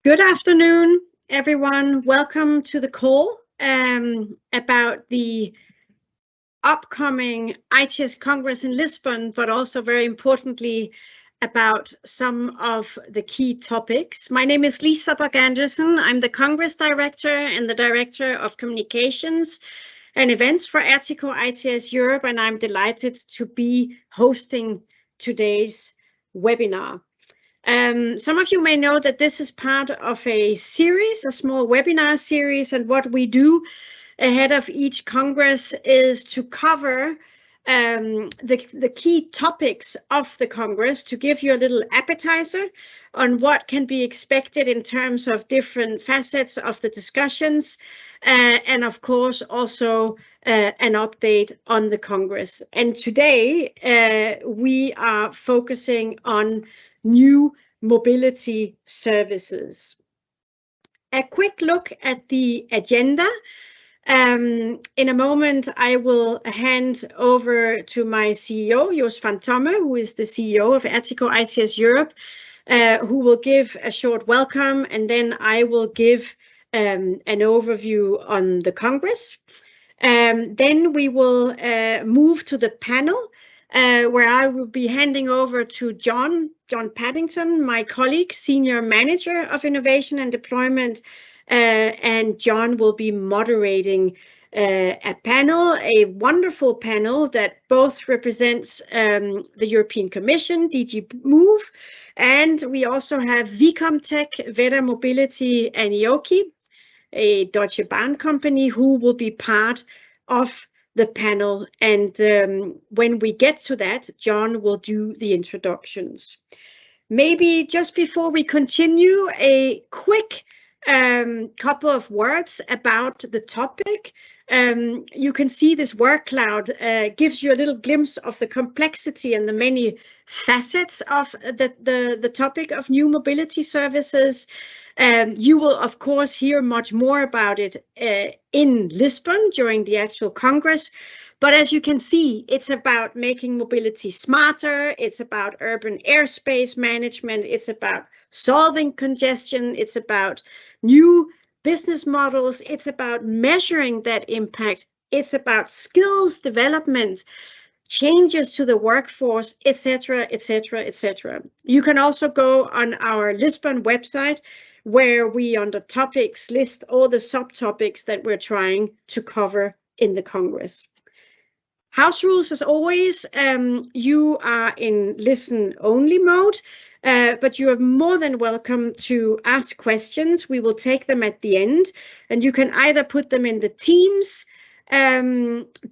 Good afternoon, everyone. Welcome to the call about the upcoming ITS Congress in Lisbon, but also very importantly about some of the key topics. My name is Lisa Bach-Andersen. I'm the Congress Director and the Director of Communications and Events for ERTICO ITS Europe, and I'm delighted to be hosting today's webinar. Some of you may know that this is part of a series, a small webinar series, and what we do ahead of each Congress is to cover the key topics of the Congress, to give you a little appetizer on what can be expected in terms of different facets of the discussions, and of course also an update on the Congress. And today we are focusing on new mobility services. A quick look at the agenda. In a moment, I will hand over to my CEO, Joost van Tomme, who is the CEO of ERTICO ITS Europe, who will give a short welcome, and then I will give an overview on the Congress. Then we will move to the panel, where I will be handing over to John Paddington, my colleague, Senior Manager of Innovation and Deployment, and John will be moderating a panel, a wonderful panel that both represents the European Commission, DG Move, and we also have Vicomtech, Verra Mobility, and ioki, a Deutsche Bahn company, who will be part of the panel. And when we get to that, John will do the introductions. Maybe just before we continue, a quick couple of words about the topic. You can see this word cloud gives you a little glimpse of the complexity and the many facets of the topic of new mobility services. You will, of course, hear much more about it in Lisbon during the actual Congress. But as you can see, it's about making mobility smarter. It's about urban airspace management. It's about solving congestion. It's about new business models. It's about measuring that impact. It's about skills development, changes to the workforce, etc., etc., etc. You can also go on our Lisbon website, where we, under topics, list all the subtopics that we're trying to cover in the Congress. House rules, as always, you are in listen-only mode, but you are more than welcome to ask questions. We will take them at the end, and you can either put them in the Teams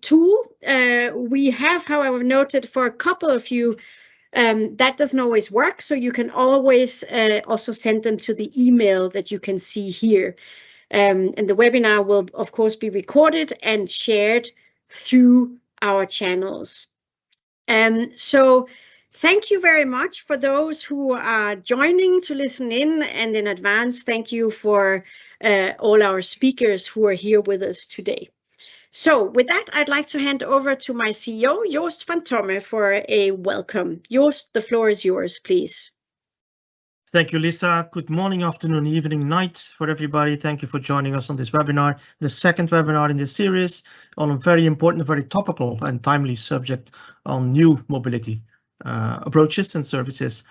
tool. We have, however, noted for a couple of you that doesn't always work, so you can always also send them to the email that you can see here. And the webinar will, of course, be recorded and shared through our channels. So thank you very much for those who are joining to listen in, and in advance, thank you for all our speakers who are here with us today. So with that, I'd like to hand over to my CEO, Joost van Tomme, for a welcome. Joost, the floor is yours, please. Thank you, Lisa. Good morning, afternoon, evening, night for everybody. Thank you for joining us on this webinar, the second webinar in this series on a very important, very topical and timely subject on new mobility approaches and services.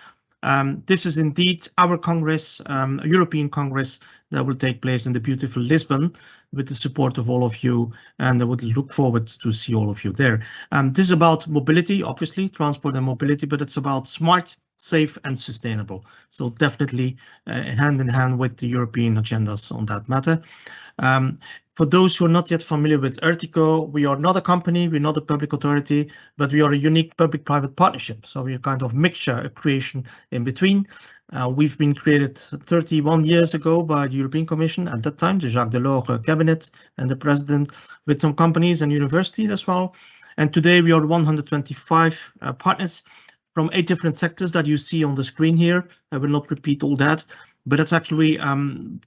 This is indeed our Congress, a European Congress that will take place in the beautiful Lisbon with the support of all of you, and I would look forward to see all of you there. This is about mobility, obviously, transport and mobility, but it's about smart, safe and sustainable. So definitely hand in hand with the European agendas on that matter. For those who are not yet familiar with ERTICO, we are not a company, we're not a public authority, but we are a unique public-private partnership. So we're a kind of mixture, a creation in between. We've been created 31 years ago by the European Commission, at that time, the Jacques Delors cabinet and the president, with some companies and universities as well. And today we are 125 partners from 8 different sectors that you see on the screen here. I will not repeat all that, but it's actually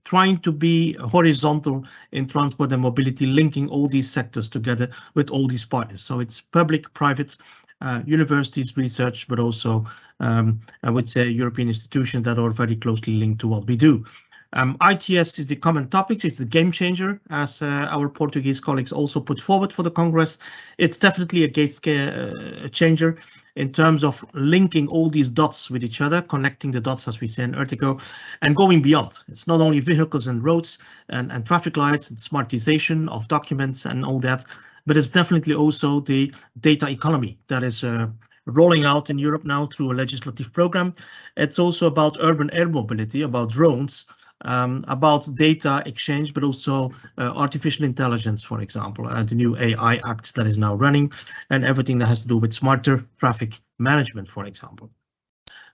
trying to be horizontal in transport and mobility, linking all these sectors together with all these partners. So it's public, private, universities, research, but also I would say European institutions that are very closely linked to what we do. ITS is the common topics. It's the game changer, as our Portuguese colleagues also put forward for the Congress. It's definitely a game changer in terms of linking all these dots with each other, connecting the dots, as we say in ERTICO, and going beyond. It's not only vehicles and roads and traffic lights and smartization of documents and all that, but it's definitely also the data economy that is rolling out in Europe now through a legislative program. It's also about urban air mobility, about drones, about data exchange, but also artificial intelligence, for example, the new AI Act that is now running, and everything that has to do with smarter traffic management, for example.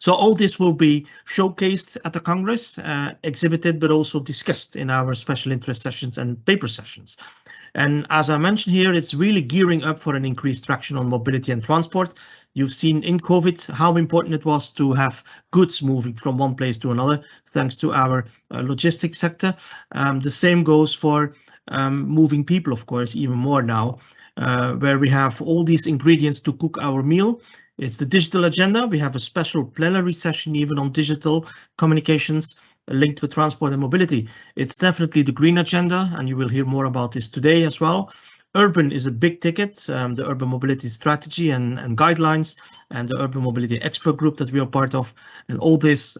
So all this will be showcased at the Congress, exhibited, but also discussed in our special interest sessions and paper sessions. And as I mentioned here, it's really gearing up for an increased traction on mobility and transport. You've seen in COVID how important it was to have goods moving from one place to another, thanks to our logistics sector. The same goes for moving people, of course, even more now, where we have all these ingredients to cook our meal. It's the digital agenda. We have a special plenary session even on digital communications linked with transport and mobility. It's definitely the green agenda, and you will hear more about this today as well. Urban is a big ticket, the urban mobility strategy and guidelines, and the urban mobility expert group that we are part of, and all this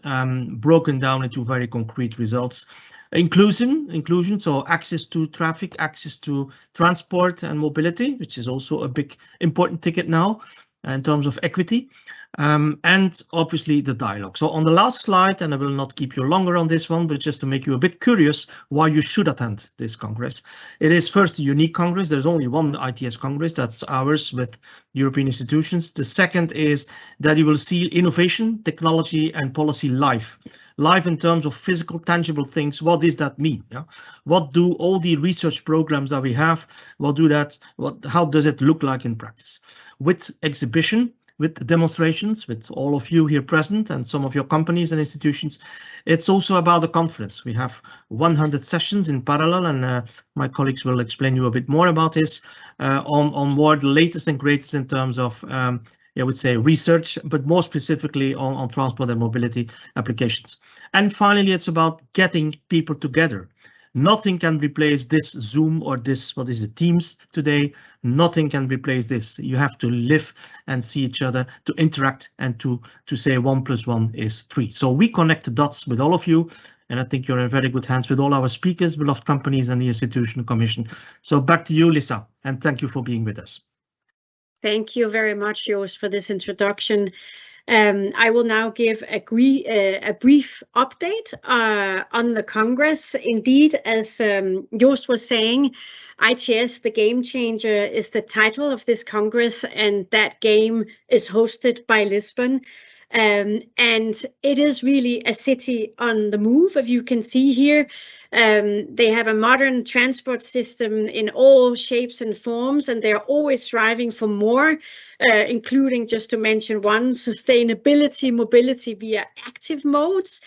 broken down into very concrete results. Inclusion, so access to traffic, access to transport and mobility, which is also a big important ticket now in terms of equity, and obviously the dialogue. So on the last slide, and I will not keep you longer on this one, but just to make you a bit curious why you should attend this Congress. It is first a unique Congress. There's only one ITS Congress, that's ours with European institutions. The second is that you will see innovation, technology and policy live in terms of physical, tangible things. What does that mean? Yeah? What do all the research programs that we have, how does it look like in practice? With exhibition, with demonstrations, with all of you here present and some of your companies and institutions. It's also about a conference. We have 100 sessions in parallel, and my colleagues will explain you a bit more about this on more the latest and greatest in terms of I would say research, but more specifically on transport and mobility applications. And finally, it's about getting people together. Nothing can replace this Zoom or this, what is it, Teams today. Nothing can replace this. You have to live and see each other, to interact and to say 1 + 1 is 3. So we connect the dots with all of you. And I think you're in very good hands with all our speakers, beloved companies and the Institutional Commission. So back to you, Lisa, and thank you for being with us. Thank you very much, Joost, for this introduction. I will now give a brief update on the Congress. Indeed, as Joost was saying, ITS, the Game Changer, is the title of this Congress, and that game is hosted by Lisbon. And it is really a city on the move, as you can see here. They have a modern transport system in all shapes and forms, and they're always striving for more, including, just to mention one, sustainability, mobility via active modes.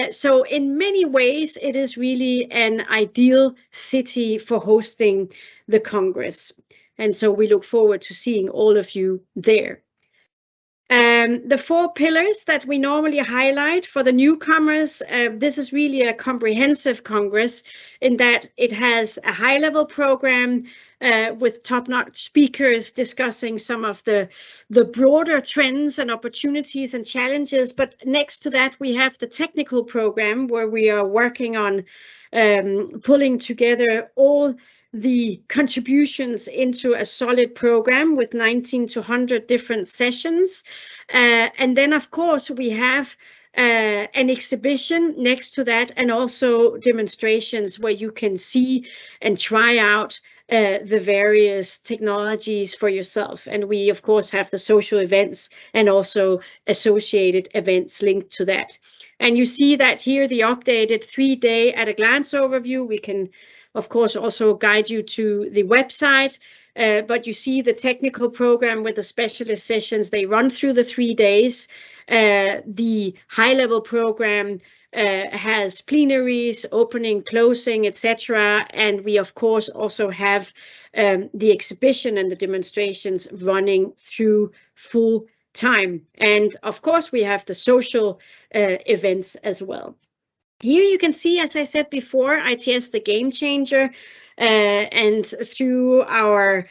So in many ways, it is really an ideal city for hosting the Congress. And so we look forward to seeing all of you there. The 4 pillars that we normally highlight for the newcomers, this is really a comprehensive Congress in that it has a high-level program with top-notch speakers discussing some of the broader trends and opportunities and challenges. But next to that, we have the technical program where we are working on pulling together all the contributions into a solid program with 19 to 100 different sessions. And then, of course, we have an exhibition next to that, and also demonstrations where you can see and try out the various technologies for yourself. And we, of course, have the social events and also associated events linked to that. And you see that here, the updated 3-day at a glance overview. We can, of course, also guide you to the website, but you see the technical program with the specialist sessions. They run through the 3 days. The high-level program has plenaries, opening, closing, etc. And we, of course, also have the exhibition and the demonstrations running through full time. And, of course, we have the social events as well. Here you can see, as I said before, ITS the game changer, and through our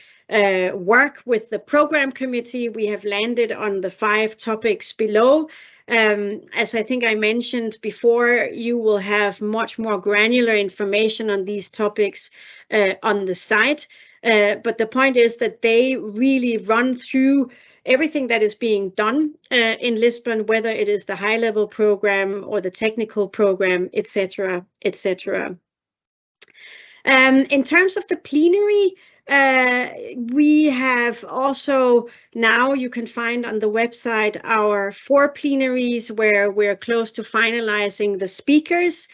work with the program committee, we have landed on the 5 topics below. As I think I mentioned before, you will have much more granular information on these topics on the site. But the point is that they really run through everything that is being done in Lisbon, whether it is the high-level program or the technical program, etc., etc. In terms of the plenary, we have also now, you can find on the website our 4 plenaries where we're close to finalizing the speakers.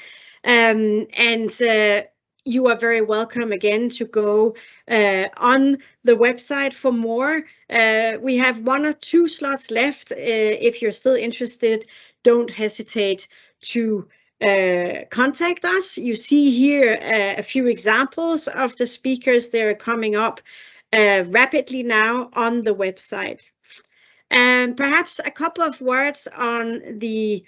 You are very welcome again to go on the website for more. We have 1 or 2 slots left. If you're still interested, don't hesitate to contact us. You see here a few examples of the speakers. They're coming up rapidly now on the website. And perhaps a couple of words on the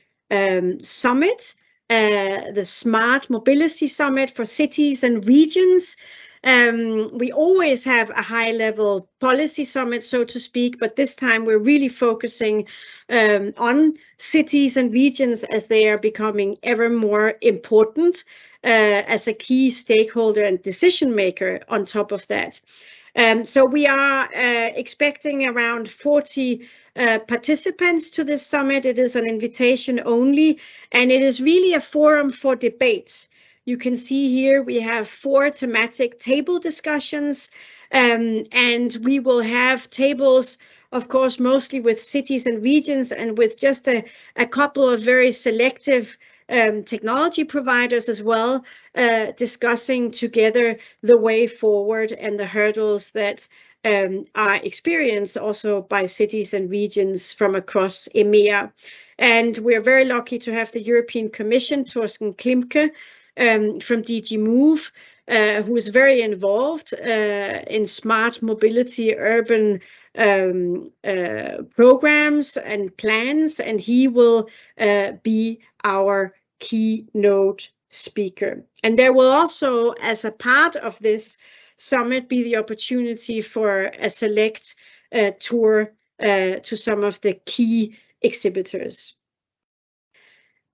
summit, the Smart Mobility Summit for cities and regions. We always have a high-level policy summit, so to speak, but this time we're really focusing on cities and regions as they are becoming ever more important as a key stakeholder and decision maker on top of that. So we are expecting around 40 participants to this summit. It is an invitation only, and it is really a forum for debate. You can see here we have 4 thematic table discussions, and we will have tables, of course, mostly with cities and regions and with just a couple of very selective technology providers as well, discussing together the way forward and the hurdles that are experienced also by cities and regions from across EMEA. And we're very lucky to have the European Commission, Torsten Klimke, from DG Move, who is very involved in smart mobility, urban programs and plans, and he will be our keynote speaker. And there will also, as a part of this summit, be the opportunity for a select tour to some of the key exhibitors.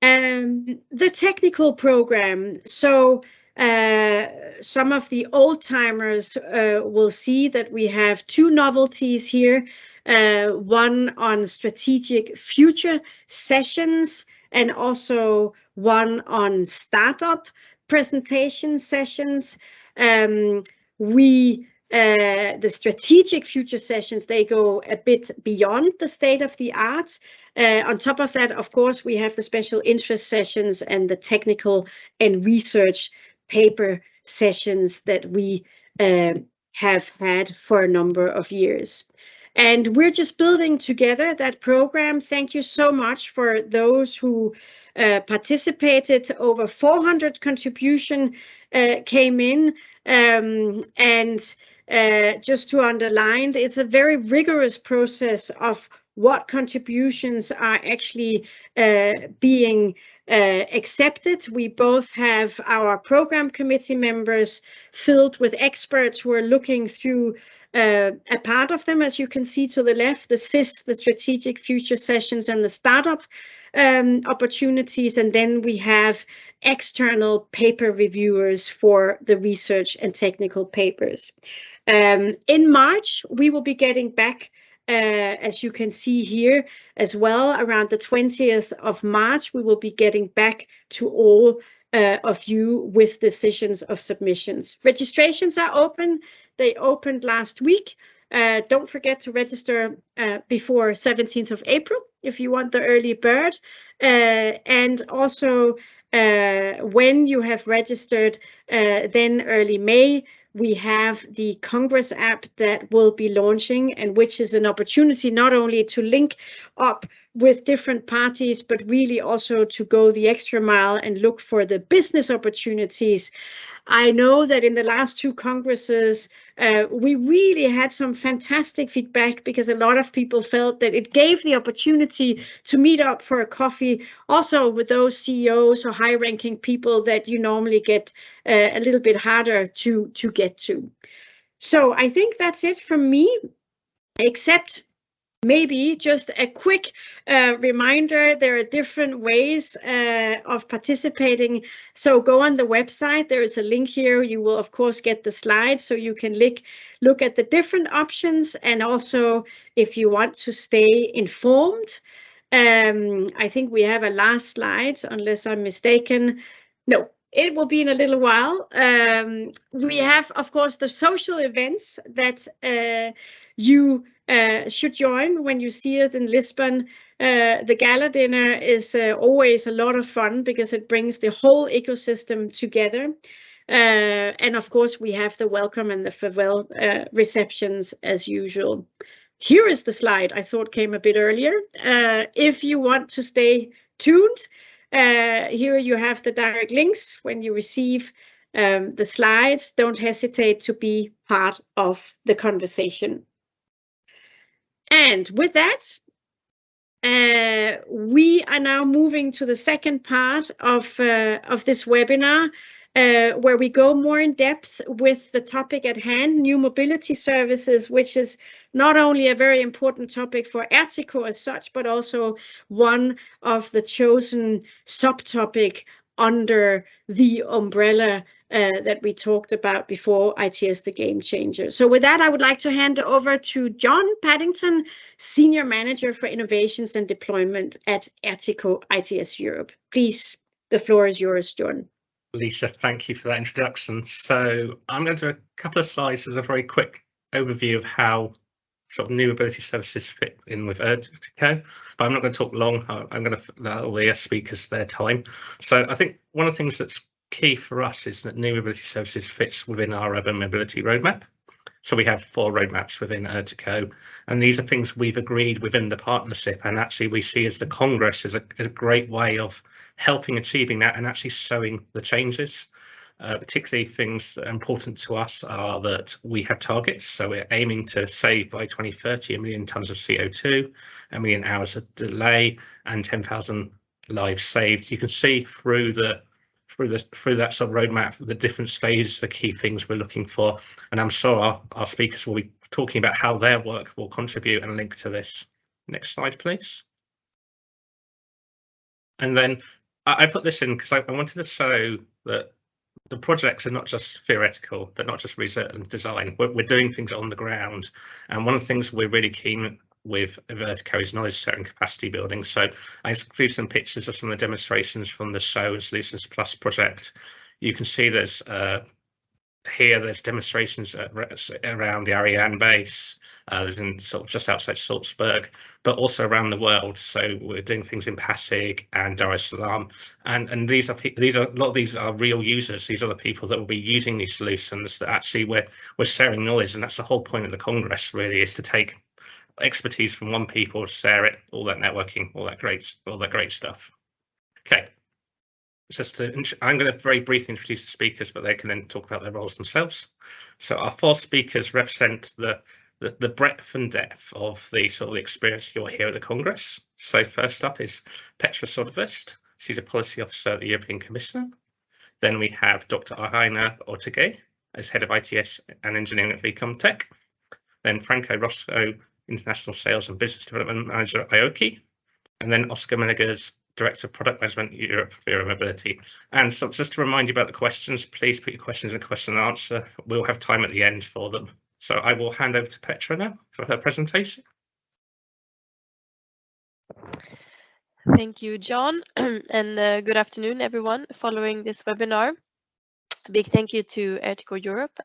The technical program. So some of the old timers will see that we have 2 novelties here, one on strategic future sessions and also one on startup presentation sessions. The strategic future sessions, they go a bit beyond the state of the art. On top of that, of course, we have the special interest sessions and the technical and research paper sessions that we have had for a number of years. And we're just building together that program. Thank you so much for those who participated. Over 400 contributions came in. Just to underline, it's a very rigorous process of what contributions are actually being accepted. We both have our program committee members filled with experts who are looking through a part of them, as you can see to the left, the SIS, the strategic future sessions, and the startup opportunities. And then we have external paper reviewers for the research and technical papers. In March, we will be getting back, as you can see here as well, around the 20th of March, we will be getting back to all of you with decisions of submissions. Registrations are open. They opened last week. Don't forget to register before 17th of April if you want the early bird. And also, when you have registered, then early May, we have the Congress app that will be launching, and which is an opportunity not only to link up with different parties, but really also to go the extra mile and look for the business opportunities. I know that in the last two congresses, we really had some fantastic feedback, because a lot of people felt that it gave the opportunity to meet up for a coffee, also with those CEOs or high-ranking people that you normally get a little bit harder to get to. So I think that's it from me, except maybe just a quick reminder, there are different ways of participating. So go on the website, there is a link here. You will of course get the slides, so you can look at the different options. And also, if you want to stay informed, I think we have a last slide, unless I'm mistaken. No, it will be in a little while. We have, of course, the social events that you should join when you see us in Lisbon. The gala dinner is always a lot of fun, because it brings the whole ecosystem together. And of course, we have the welcome and the farewell receptions as usual. Here is the slide I thought came a bit earlier. If you want to stay tuned, here you have the direct links when you receive the slides. Don't hesitate to be part of the conversation. And with that, we are now moving to the second part of this webinar, where we go more in depth with the topic at hand, new mobility services, which is not only a very important topic for ERTICO as such, but also one of the chosen subtopic under the umbrella that we talked about before, ITS the Game Changer. So with that, I would like to hand over to John Paddington, Senior Manager for Innovations and Deployment at ERTICO ITS Europe. Please, the floor is yours, John. Lisa, thank you for that introduction. So I'm going to do a couple of slides as a very quick overview of how sort of new mobility services fit in with ERTICO, but I'm not going to talk long. I'm going to allow the speakers their time. So I think one of the things that's key for us is that new mobility services fits within our urban mobility roadmap. So we have 4 roadmaps within ERTICO, and these are things we've agreed within the partnership, and actually we see as the Congress as a great way of helping achieving that and actually showing the changes. Particularly things that are important to us are that we have targets. So we're aiming to save by 2030 1 million tonnes of CO2, 1 million hours of delay, and 10,000 lives saved. You can see through that sort of roadmap the different stages, the key things we're looking for, and I'm sure our speakers will be talking about how their work will contribute and link to this. Next slide, please. And then I put this in because I wanted to show that the projects are not just theoretical, they're not just research and design. We're doing things on the ground, and one of the things we're really keen with ERTICO is knowledge sharing, capacity building. So I include some pictures of some of the demonstrations from the SOW and Solutions Plus project. You can see there's there's demonstrations around the Ariane base. There's in sort of just outside Salzburg, but also around the world. So we're doing things in Pasig and Dar es Salaam, and these are a lot of these are real users. These are the people that will be using these solutions. That actually we're sharing knowledge, and that's the whole point of the Congress. Really, is to take expertise from one people, share it, all that networking, all that great stuff. Okay. I'm going to very briefly introduce the speakers, but they can then talk about their roles themselves. So our 4 speakers represent the breadth and depth of the sort of experience you'll hear at the Congress. So first up is Petra Soderquist. She's a policy officer at the European Commission. Then we have Dr. Aina Ortegui as head of ITS and engineering at Vicomtech. Then Franco Rosso, international sales and business development manager at ioki. And then Oscar Menegas, Director of Product Management, Europe Verra Mobility. And so just to remind you about the questions, please put your questions in question and answer. We'll have time at the end for them. So I will hand over to Petra now for her presentation. Thank you, John, and good afternoon, everyone following this webinar. A big thank you to ERTICO Europe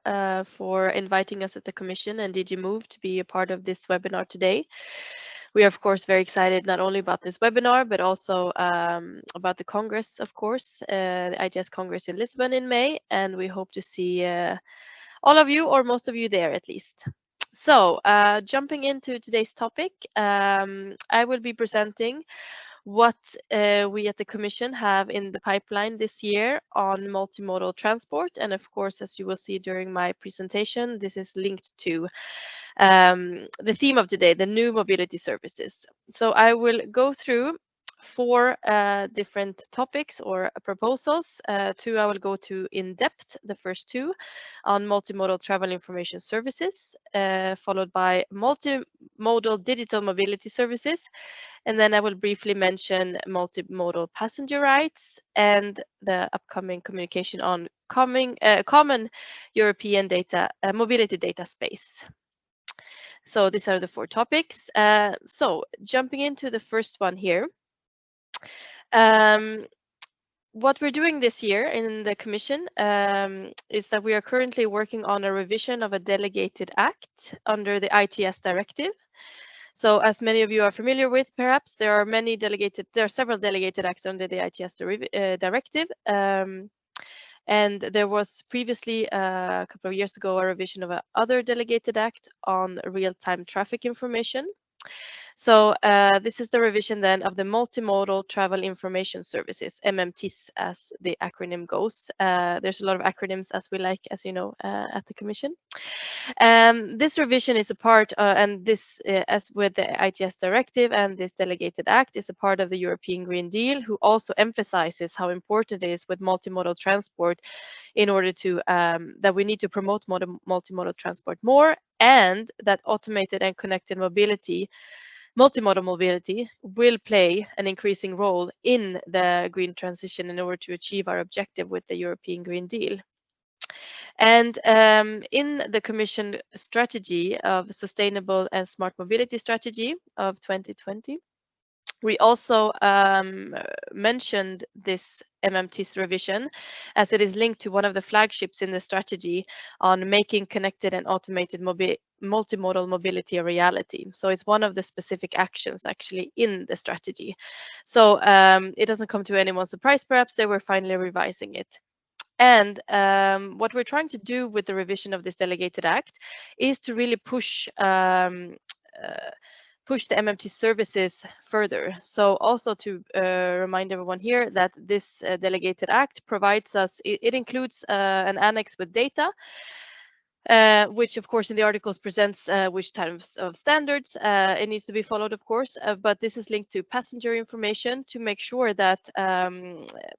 for inviting us at the Commission and DG Move to be a part of this webinar today. We are, of course, very excited not only about this webinar, but also about the Congress, of course, the ITS Congress in Lisbon in May, and we hope to see all of you or most of you there at least. So jumping into today's topic, I will be presenting what we at the Commission have in the pipeline this year on multimodal transport. And of course, as you will see during my presentation, this is linked to the theme of today, the new mobility services. So I will go through 4 different topics or proposals. 2 I will go to in depth, the first 2 on multimodal travel information services, followed by multimodal digital mobility services. And then I will briefly mention multimodal passenger rights and the upcoming communication on common European data mobility data space. So these are the 4 topics. So jumping into the first one here. What we're doing this year in the Commission is that we are currently working on a revision of a delegated act under the ITS directive. So as many of you are familiar with, perhaps there are several delegated acts under the ITS directive. And there was previously a couple of years ago a revision of another delegated act on real-time traffic information. So this is the revision then of the multimodal travel information services, MMTs as the acronym goes. There's a lot of acronyms as we like, as you know, at the Commission. This revision is a part, and this, as with the ITS directive and this delegated act, is a part of the European Green Deal, who also emphasizes how important it is with multimodal transport in order to, that we need to promote multimodal transport more, and that automated and connected mobility, multimodal mobility, will play an increasing role in the green transition in order to achieve our objective with the European Green Deal. And in the Commission strategy of sustainable and smart mobility strategy of 2020, we also mentioned this MMT's revision as it is linked to one of the flagships in the strategy on making connected and automated multimodal mobility a reality. So it's one of the specific actions actually in the strategy. So it doesn't come to anyone's surprise, perhaps, they were finally revising it. And what we're trying to do with the revision of this delegated act is to really push the MMT services further. So also to remind everyone here that this delegated act provides us, it includes an annex with data, which of course in the articles presents which types of standards it needs to be followed, of course, but this is linked to passenger information to make sure that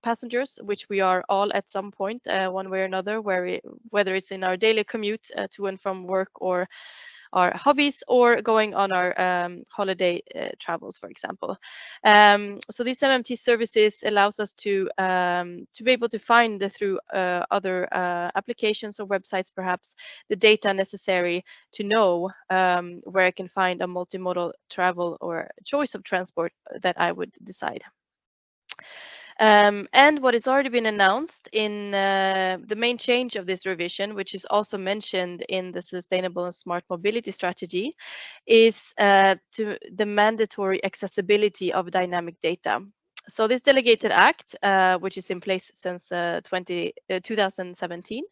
passengers, which we are all at some point, one way or another, whether it's in our daily commute to and from work or our hobbies or going on our holiday travels, for example. So these MMT services allows us to be able to find through other applications or websites, perhaps, the data necessary to know where I can find a multimodal travel or choice of transport that I would decide. And what has already been announced in the main change of this revision, which is also mentioned in the Sustainable and Smart Mobility Strategy, is to the mandatory accessibility of dynamic data. So this delegated act, which is in place since 2017,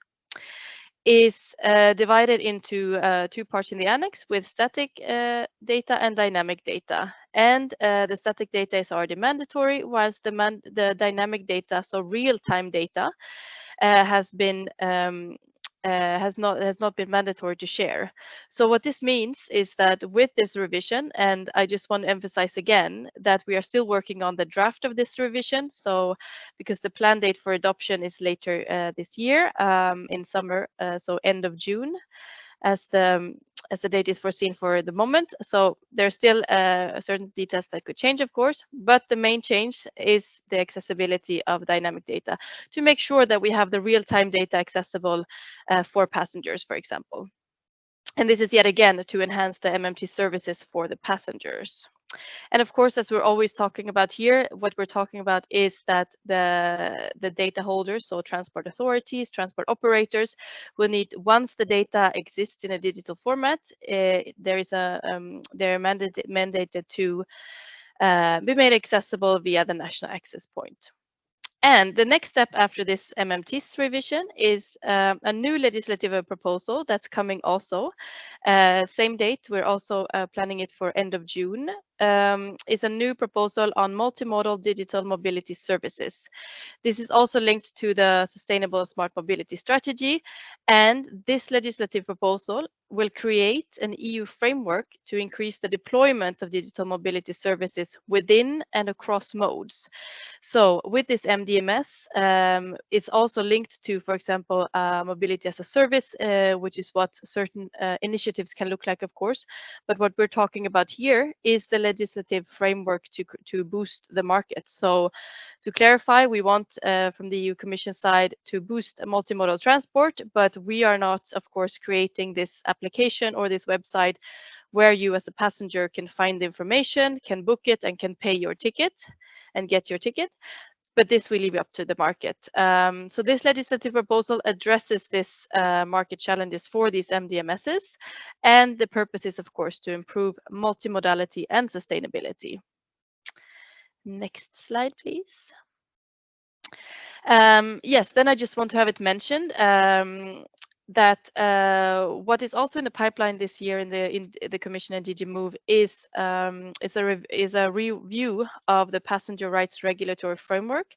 is divided into 2 parts in the annex with static data and dynamic data. And the static data is already mandatory, whilst the dynamic data, so real-time data, has not been mandatory to share. So what this means is that with this revision, and I just want to emphasize again that we are still working on the draft of this revision. So because the planned date for adoption is later this year in summer, so end of June, as the date is foreseen for the moment. So there's still certain details that could change, of course, but the main change is the accessibility of dynamic data to make sure that we have the real-time data accessible for passengers, for example. And this is yet again to enhance the MMT services for the passengers. And of course, as we're always talking about here, what we're talking about is that the data holders, so transport authorities, transport operators, will need, once the data exists in a digital format, they're mandated to be made accessible via the national access point. And the next step after this MMTs revision is a new legislative proposal that's coming also. Same date, we're also planning it for end of June. Is a new proposal on multimodal digital mobility services. This is also linked to the Sustainable Smart Mobility Strategy, and this legislative proposal will create an EU framework to increase the deployment of digital mobility services within and across modes. So with this MDMS, it's also linked to, for example, mobility as a service, which is what certain initiatives can look like, of course. But what we're talking about here is the legislative framework to boost the market. So to clarify, we want from the EU Commission side to boost multimodal transport, but we are not, of course, creating this application or this website where you as a passenger can find the information, can book it, and can pay your ticket and get your ticket. But this will leave up to the market. So this legislative proposal addresses this market challenges for these MDMSs, and the purpose is, of course, to improve multimodality and sustainability. Next slide, please. Yes, then I just want to have it mentioned that what is also in the pipeline this year in the Commission and DG Move is a review of the passenger rights regulatory framework.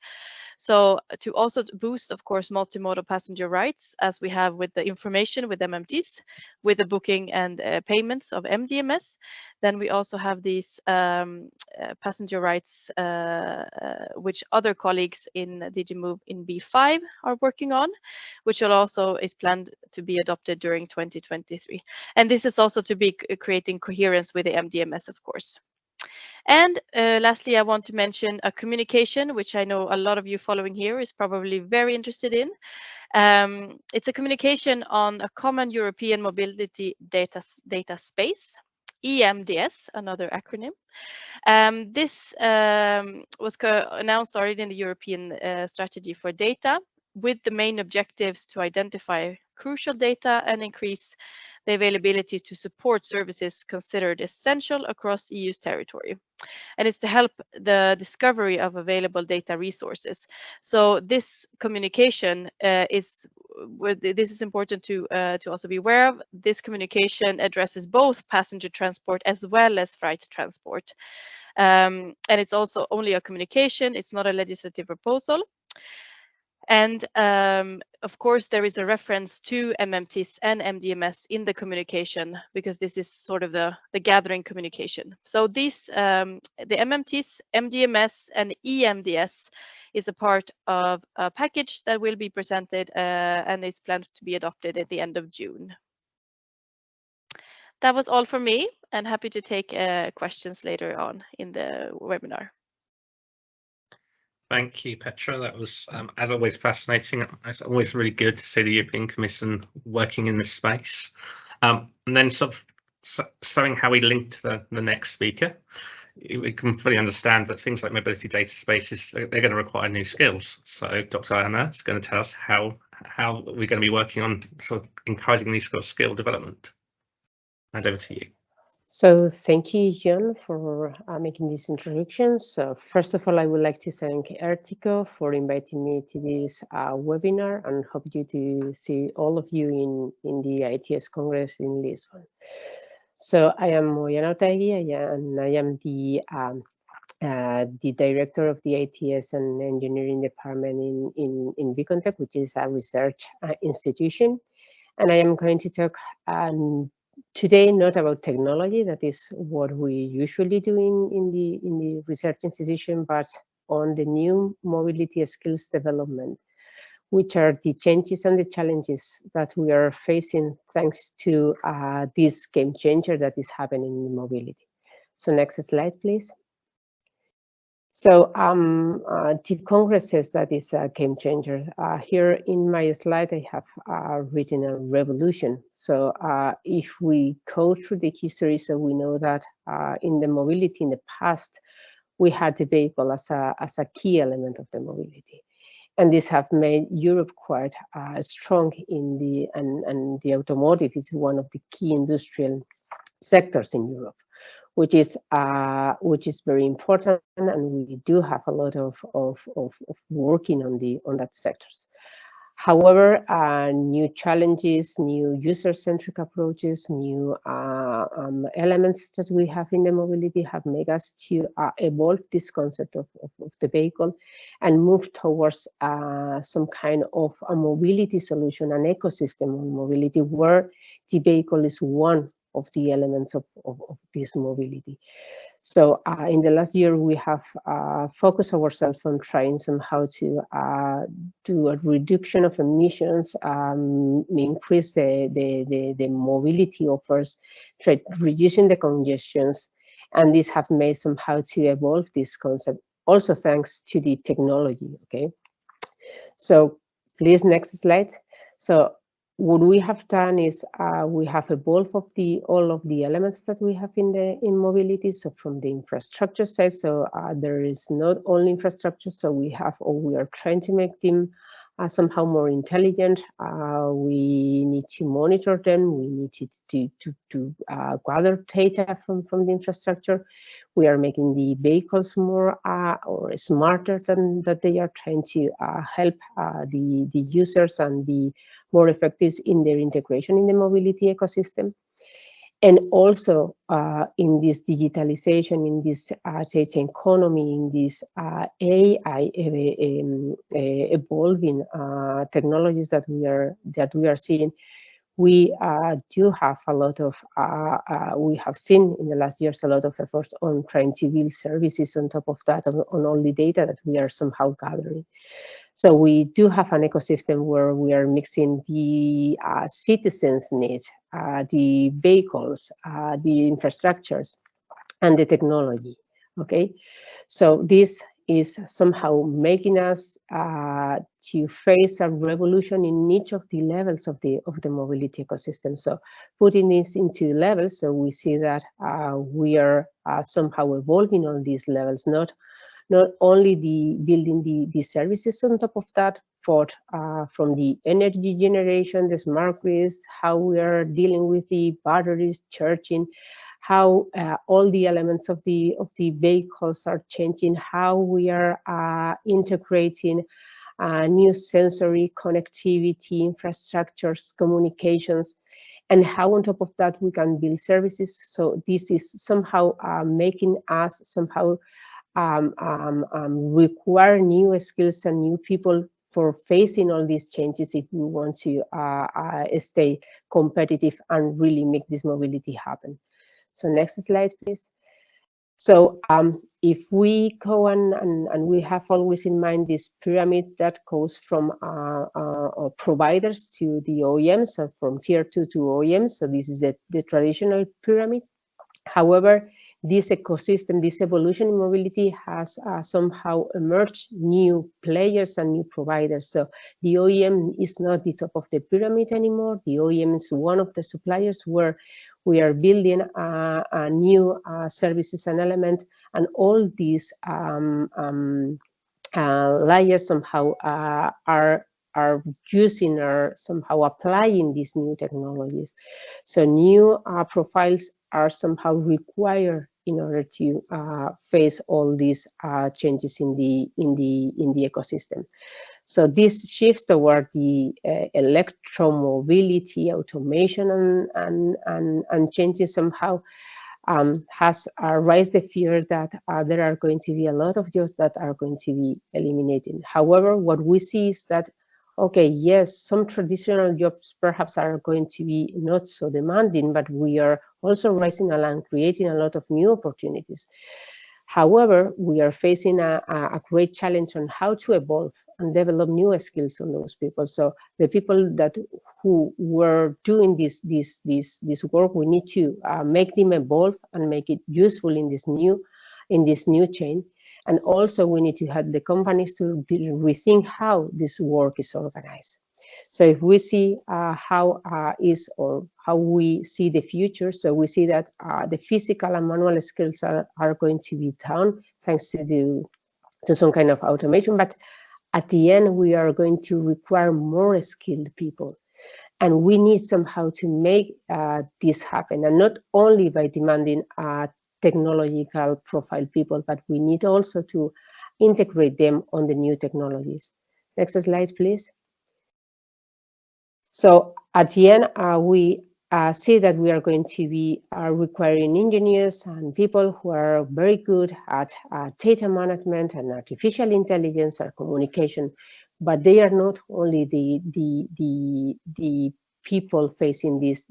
So to also boost, of course, multimodal passenger rights, as we have with the information with MMTs, with the booking and payments of MDMS, then we also have these passenger rights, which other colleagues in DG Move in B5 are working on, which will also is planned to be adopted during 2023. And this is also to be creating coherence with the MDMS, of course. And lastly, I want to mention a communication, which I know a lot of you following here is probably very interested in. It's a communication on a common European mobility data space, EMDS, another acronym. This was announced already in the European strategy for data, with the main objectives to identify crucial data and increase the availability to support services considered essential across EU's territory. And it's to help the discovery of available data resources. So this communication this is important to also be aware of. This communication addresses both passenger transport as well as freight transport. And it's also only a communication, it's not a legislative proposal. And of course, there is a reference to MMTs and MDMS in the communication, because this is sort of the gathering communication. So these, the MMTs, MDMS, and EMDS is a part of a package that will be presented and is planned to be adopted at the end of June. That was all from me, and happy to take questions later on in the webinar. Thank you, Petra. That was, as always, fascinating. It's always really good to see the European Commission working in this space. And then sort of showing how we link to the next speaker, we can fully understand that things like mobility data spaces, they're going to require new skills. So Dr. Anna is going to tell us how we're going to be working on sort of encouraging these skill development. And over to you. So thank you, John, for making this introduction. So first of all, I would like to thank ERTICO for inviting me to this webinar, and hope to see all of you in the ITS Congress in Lisbon. So I am Moyana Otaegui, and I am the director of the ITS and engineering department in Vicomtech, which is a research institution. And I am going to talk today not about technology, that is what we usually do in the research institution, but on the new mobility skills development, which are the changes and the challenges that we are facing thanks to this game changer that is happening in mobility. So next slide, please. So the Congress says that is a game changer. Here in my slide, I have written a revolution. So if we go through the history, so we know that in the mobility in the past, we had the vehicle as a key element of the mobility. And this have made Europe quite strong in and the automotive is one of the key industrial sectors in Europe. which is very important, and we do have a lot of working on that sectors. However, new challenges, new user-centric approaches, new elements that we have in the mobility have made us to evolve this concept of the vehicle and move towards some kind of a mobility solution, an ecosystem of mobility, where the vehicle is one of the elements of this mobility. So in the last year, we have focused ourselves on trying somehow to do a reduction of emissions, increase the mobility offers, try reducing the congestions, and these have made somehow to evolve this concept, also thanks to the technology, okay? So please, next slide. So what we have done is we have evolved all of the elements that we have in mobility. So from the infrastructure side, so there is not only infrastructure. So we are trying to make them somehow more intelligent. We need to monitor them. We need to gather data from the infrastructure. We are making the vehicles more or smarter than that. They are trying to help the users and be more effective in their integration in the mobility ecosystem. And also in this digitalization, in this data economy, in this AI evolving technologies that we are seeing, we do have a lot of, we have seen in the last years a lot of efforts on trying to build services on top of that, on all the data that we are somehow gathering. So we do have an ecosystem where we are mixing the citizens' needs, the vehicles, the infrastructures, and the technology, okay? So this is somehow making us to face a revolution in each of the levels of the mobility ecosystem. So putting this into levels, so we see that we are somehow evolving on these levels, not only building the services on top of that, but from the energy generation, the smart grids, how we are dealing with the batteries, charging, how all the elements of the vehicles are changing, how we are integrating new sensory connectivity, infrastructures, communications, and how on top of that we can build services. So this is somehow making us somehow require new skills and new people for facing all these changes if we want to stay competitive and really make this mobility happen. So next slide, please. So if we go and we have always in mind this pyramid that goes from providers to the OEMs, so from tier 2 to OEMs. So this is the traditional pyramid. However, this ecosystem, this evolution in mobility has somehow emerged new players and new providers. So the OEM is not the top of the pyramid anymore. The OEM is one of the suppliers where we are building a new services and element, and all these layers somehow are using or somehow applying these new technologies. So new profiles are somehow required in order to face all these changes in the ecosystem. So this shifts toward the electromobility, automation, and changes somehow has raised the fear that there are going to be a lot of jobs that are going to be eliminated. However, what we see is that, okay, yes, some traditional jobs perhaps are going to be not so demanding, but we are also rising and creating a lot of new opportunities. However, we are facing a great challenge on how to evolve and develop new skills on those people. So the people who were doing this work, we need to make them evolve and make it useful in this new chain. And also we need to have the companies to rethink how this work is organized. So if we see how we see the future, so we see that the physical and manual skills are going to be down thanks to some kind of automation, but at the end we are going to require more skilled people. And we need somehow to make this happen, and not only by demanding technological profile people, but we need also to integrate them on the new technologies. Next slide, please. So at the end, we see that we are going to be requiring engineers and people who are very good at data management and artificial intelligence or communication, but they are not only the people facing these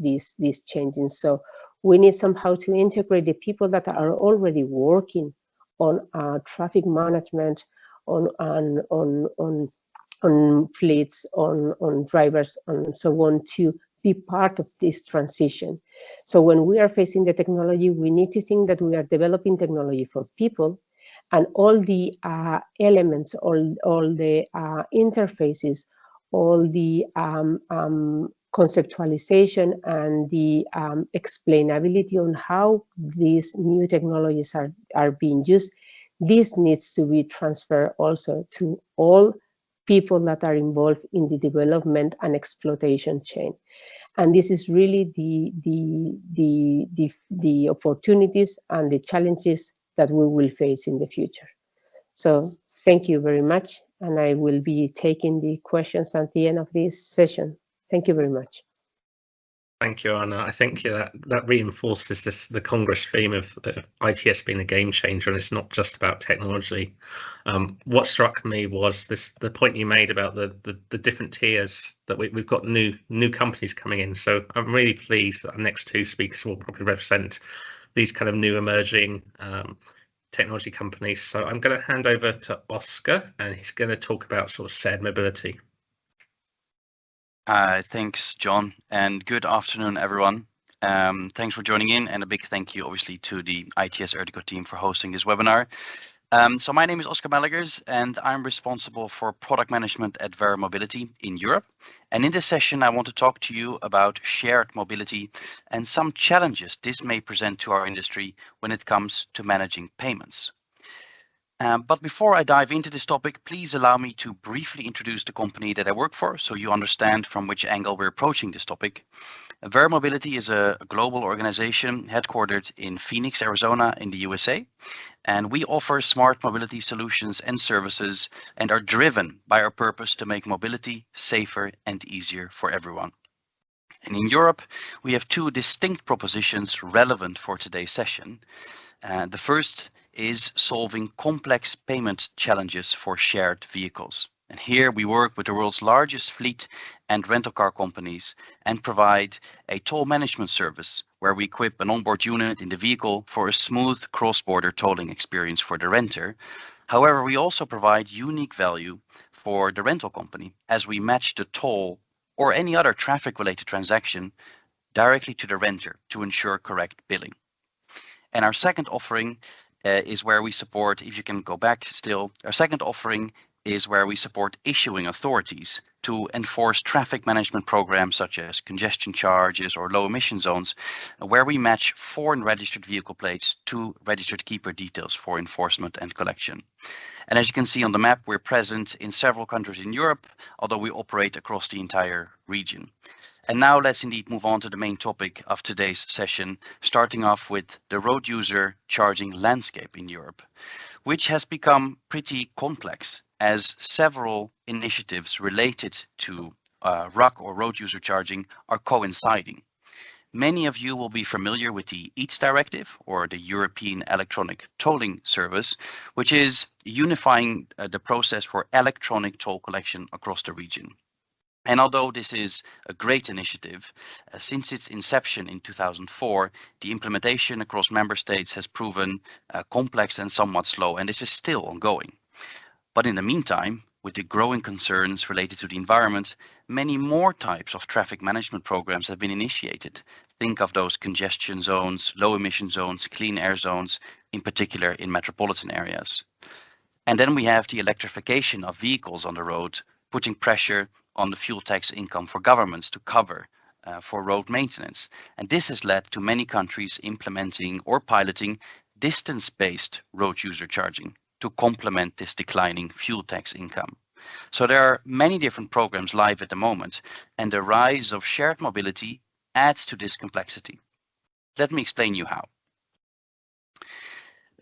changes. So we need somehow to integrate the people that are already working on traffic management, on fleets, on drivers, and so on, to be part of this transition. So when we are facing the technology, we need to think that we are developing technology for people, and all the elements, all the interfaces, all the conceptualization and the explainability on how these new technologies are being used, this needs to be transferred also to all people that are involved in the development and exploitation chain. And this is really the opportunities and the challenges that we will face in the future. So thank you very much. And I will be taking the questions at the end of this session. Thank you very much. Thank you, Anna. I think that reinforces the Congress theme of ITS being a game changer, and it's not just about technology. What struck me was the point you made about the different tiers, that we've got new companies coming in. So I'm really pleased that our next two speakers will probably represent these kind of new emerging technology companies. So I'm going to hand over to Oscar, and he's going to talk about sort of shared mobility. Thanks, John, and good afternoon, everyone. Thanks for joining in, and a big thank you, obviously, to the ITS ERTICO team for hosting this webinar. So my name is Oscar Melligers, and I'm responsible for product management at Verra Mobility in Europe. And in this session, I want to talk to you about shared mobility and some challenges this may present to our industry when it comes to managing payments. But before I dive into this topic, please allow me to briefly introduce the company that I work for, so you understand from which angle we're approaching this topic. Verra Mobility is a global organization headquartered in Phoenix, Arizona in the USA, and we offer smart mobility solutions and services and are driven by our purpose to make mobility safer and easier for everyone. And in Europe, we have two distinct propositions relevant for today's session. The first is solving complex payment challenges for shared vehicles. And here we work with the world's largest fleet and rental car companies and provide a toll management service where we equip an onboard unit in the vehicle for a smooth cross-border tolling experience for the renter. However, we also provide unique value for the rental company as we match the toll or any other traffic-related transaction directly to the renter to ensure correct billing. And our second offering is where we support, if you can go back still, our second offering is where we support issuing authorities to enforce traffic management programs such as congestion charges or low emission zones, where we match foreign registered vehicle plates to registered keeper details for enforcement and collection. And as you can see on the map, we're present in several countries in Europe, although we operate across the entire region. And now let's indeed move on to the main topic of today's session, starting off with the road user charging landscape in Europe, which has become pretty complex as several initiatives related to RUC or road user charging are coinciding. Many of you will be familiar with the EETS directive, or the European Electronic Tolling Service, which is unifying the process for electronic toll collection across the region. And although this is a great initiative, since its inception in 2004, the implementation across member states has proven complex and somewhat slow, and this is still ongoing. But in the meantime, with the growing concerns related to the environment, many more types of traffic management programs have been initiated. Think of those congestion zones, low emission zones, clean air zones, in particular in metropolitan areas. And then we have the electrification of vehicles on the road, putting pressure on the fuel tax income for governments to cover for road maintenance. And this has led to many countries implementing or piloting distance-based road user charging to complement this declining fuel tax income. So there are many different programs live at the moment, and the rise of shared mobility adds to this complexity. Let me explain you how.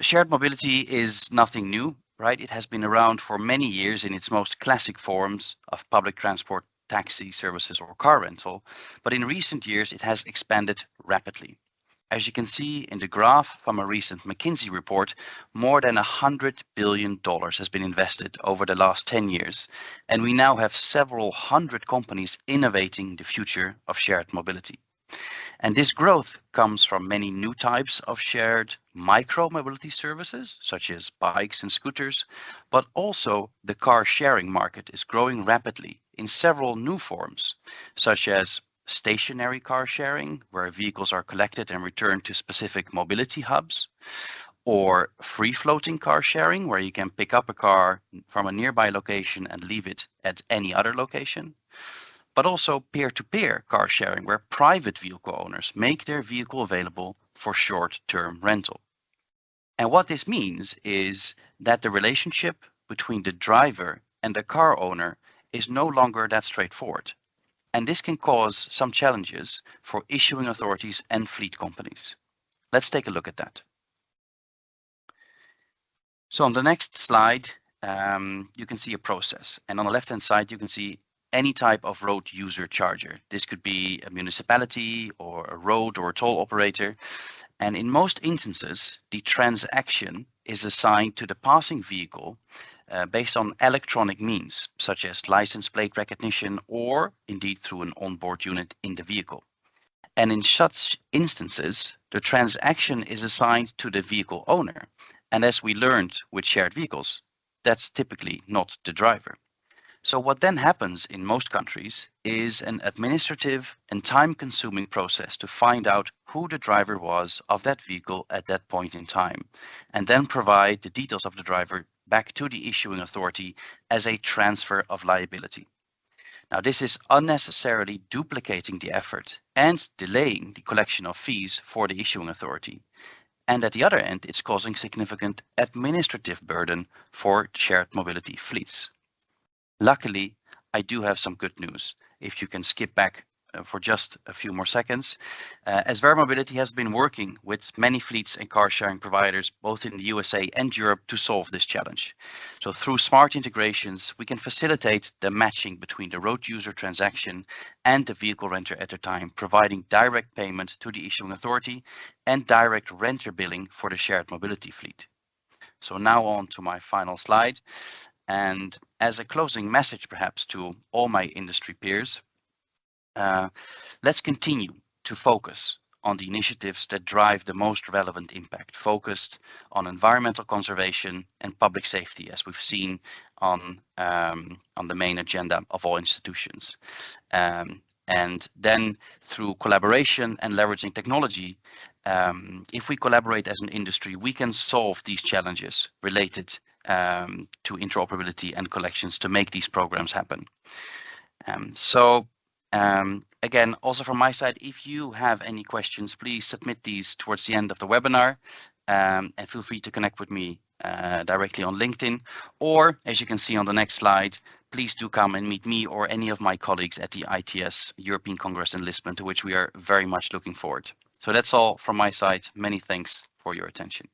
Shared mobility is nothing new, right? It has been around for many years in its most classic forms of public transport, taxi services, or car rental, but in recent years it has expanded rapidly. As you can see in the graph from a recent McKinsey report, more than $100 billion has been invested over the last 10 years, and we now have several hundred companies innovating the future of shared mobility. And this growth comes from many new types of shared micro-mobility services, such as bikes and scooters, but also the car sharing market is growing rapidly in several new forms, such as stationary car sharing, where vehicles are collected and returned to specific mobility hubs, or free-floating car sharing, where you can pick up a car from a nearby location and leave it at any other location, but also peer-to-peer car sharing, where private vehicle owners make their vehicle available for short-term rental. And what this means is that the relationship between the driver and the car owner is no longer that straightforward. And this can cause some challenges for issuing authorities and fleet companies. Let's take a look at that. So on the next slide, you can see a process. And on the left-hand side, you can see any type of road user charger. This could be a municipality or a road or a toll operator. And in most instances, the transaction is assigned to the passing vehicle based on electronic means, such as license plate recognition or indeed through an onboard unit in the vehicle. And in such instances, the transaction is assigned to the vehicle owner. And as we learned with shared vehicles, that's typically not the driver. So what then happens in most countries is an administrative and time-consuming process to find out who the driver was of that vehicle at that point in time, and then provide the details of the driver back to the issuing authority as a transfer of liability. Now, this is unnecessarily duplicating the effort and delaying the collection of fees for the issuing authority. And at the other end, it's causing significant administrative burden for shared mobility fleets. Luckily, I do have some good news. If you can skip back for just a few more seconds, as Verra Mobility has been working with many fleets and car sharing providers, both in the USA and Europe, to solve this challenge. So through smart integrations, we can facilitate the matching between the road user transaction and the vehicle renter at a time, providing direct payment to the issuing authority and direct renter billing for the shared mobility fleet. So now on to my final slide. And as a closing message, perhaps to all my industry peers, let's continue to focus on the initiatives that drive the most relevant impact, focused on environmental conservation and public safety, as we've seen on the main agenda of all institutions. And then through collaboration and leveraging technology, if we collaborate as an industry, we can solve these challenges related to interoperability and collections to make these programs happen. Again, also from my side, if you have any questions, please submit these towards the end of the webinar, and feel free to connect with me directly on LinkedIn, or as you can see on the next slide, please do come and meet me or any of my colleagues at the ITS European Congress in Lisbon, to which we are very much looking forward. So that's all from my side. Many thanks for your attention.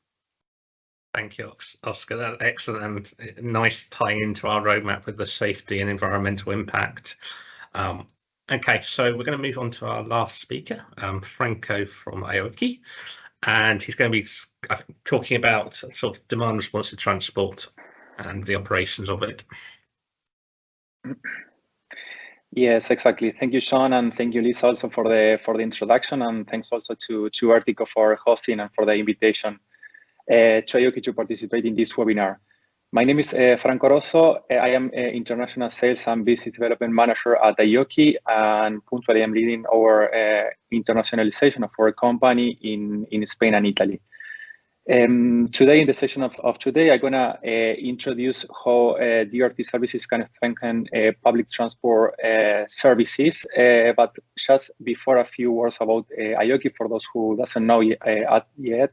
Thank you, Oscar. That's excellent and nice tying into our roadmap with the safety and environmental impact. Okay, so we're going to move on to our last speaker, Franco from ioki, and he's going to be talking about sort of demand responsive transport and the operations of it. Yes, exactly. Thank you, Sean, and thank you, Lisa, also for the introduction, and thanks also to ERTICO for hosting and for the invitation to ioki to participate in this webinar. My name is Franco Rosso. I am International Sales and Business Development Manager at ioki, and punctually I'm leading our internationalization of our company in Spain and Italy. Today, in the session of today, I'm gonna introduce how DRT services can strengthen public transport services. But just before, a few words about ioki for those who doesn't know yet.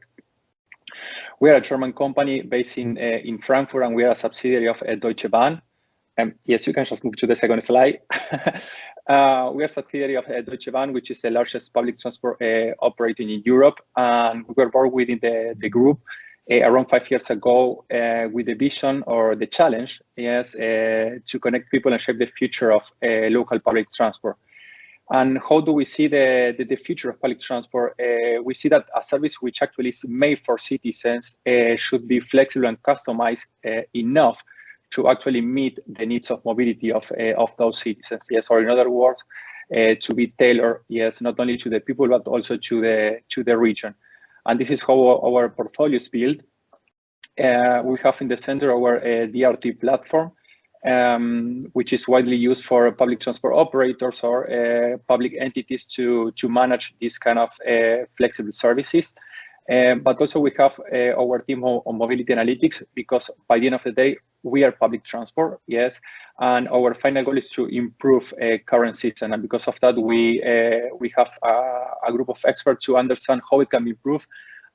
We are a German company based in Frankfurt, and we are a subsidiary of Deutsche Bahn. Yes, you can just move to the second slide. We are a subsidiary of Deutsche Bahn, which is the largest public transport operator in Europe, and we were born within the group around 5 years ago with the vision or the challenge, yes, to connect people and shape the future of local public transport. And how do we see the future of public transport? We see that a service which actually is made for citizens should be flexible and customized enough to actually meet the needs of mobility of those citizens. Yes, or in other words, to be tailored, yes, not only to the people but also to the region. And this is how our portfolio is built. We have in the center our DRT platform, which is widely used for public transport operators or public entities to manage this kind of flexible services. But also we have our team on mobility analytics, because by the end of the day, we are public transport, yes, and our final goal is to improve current system. And because of that, we have a group of experts to understand how it can be improved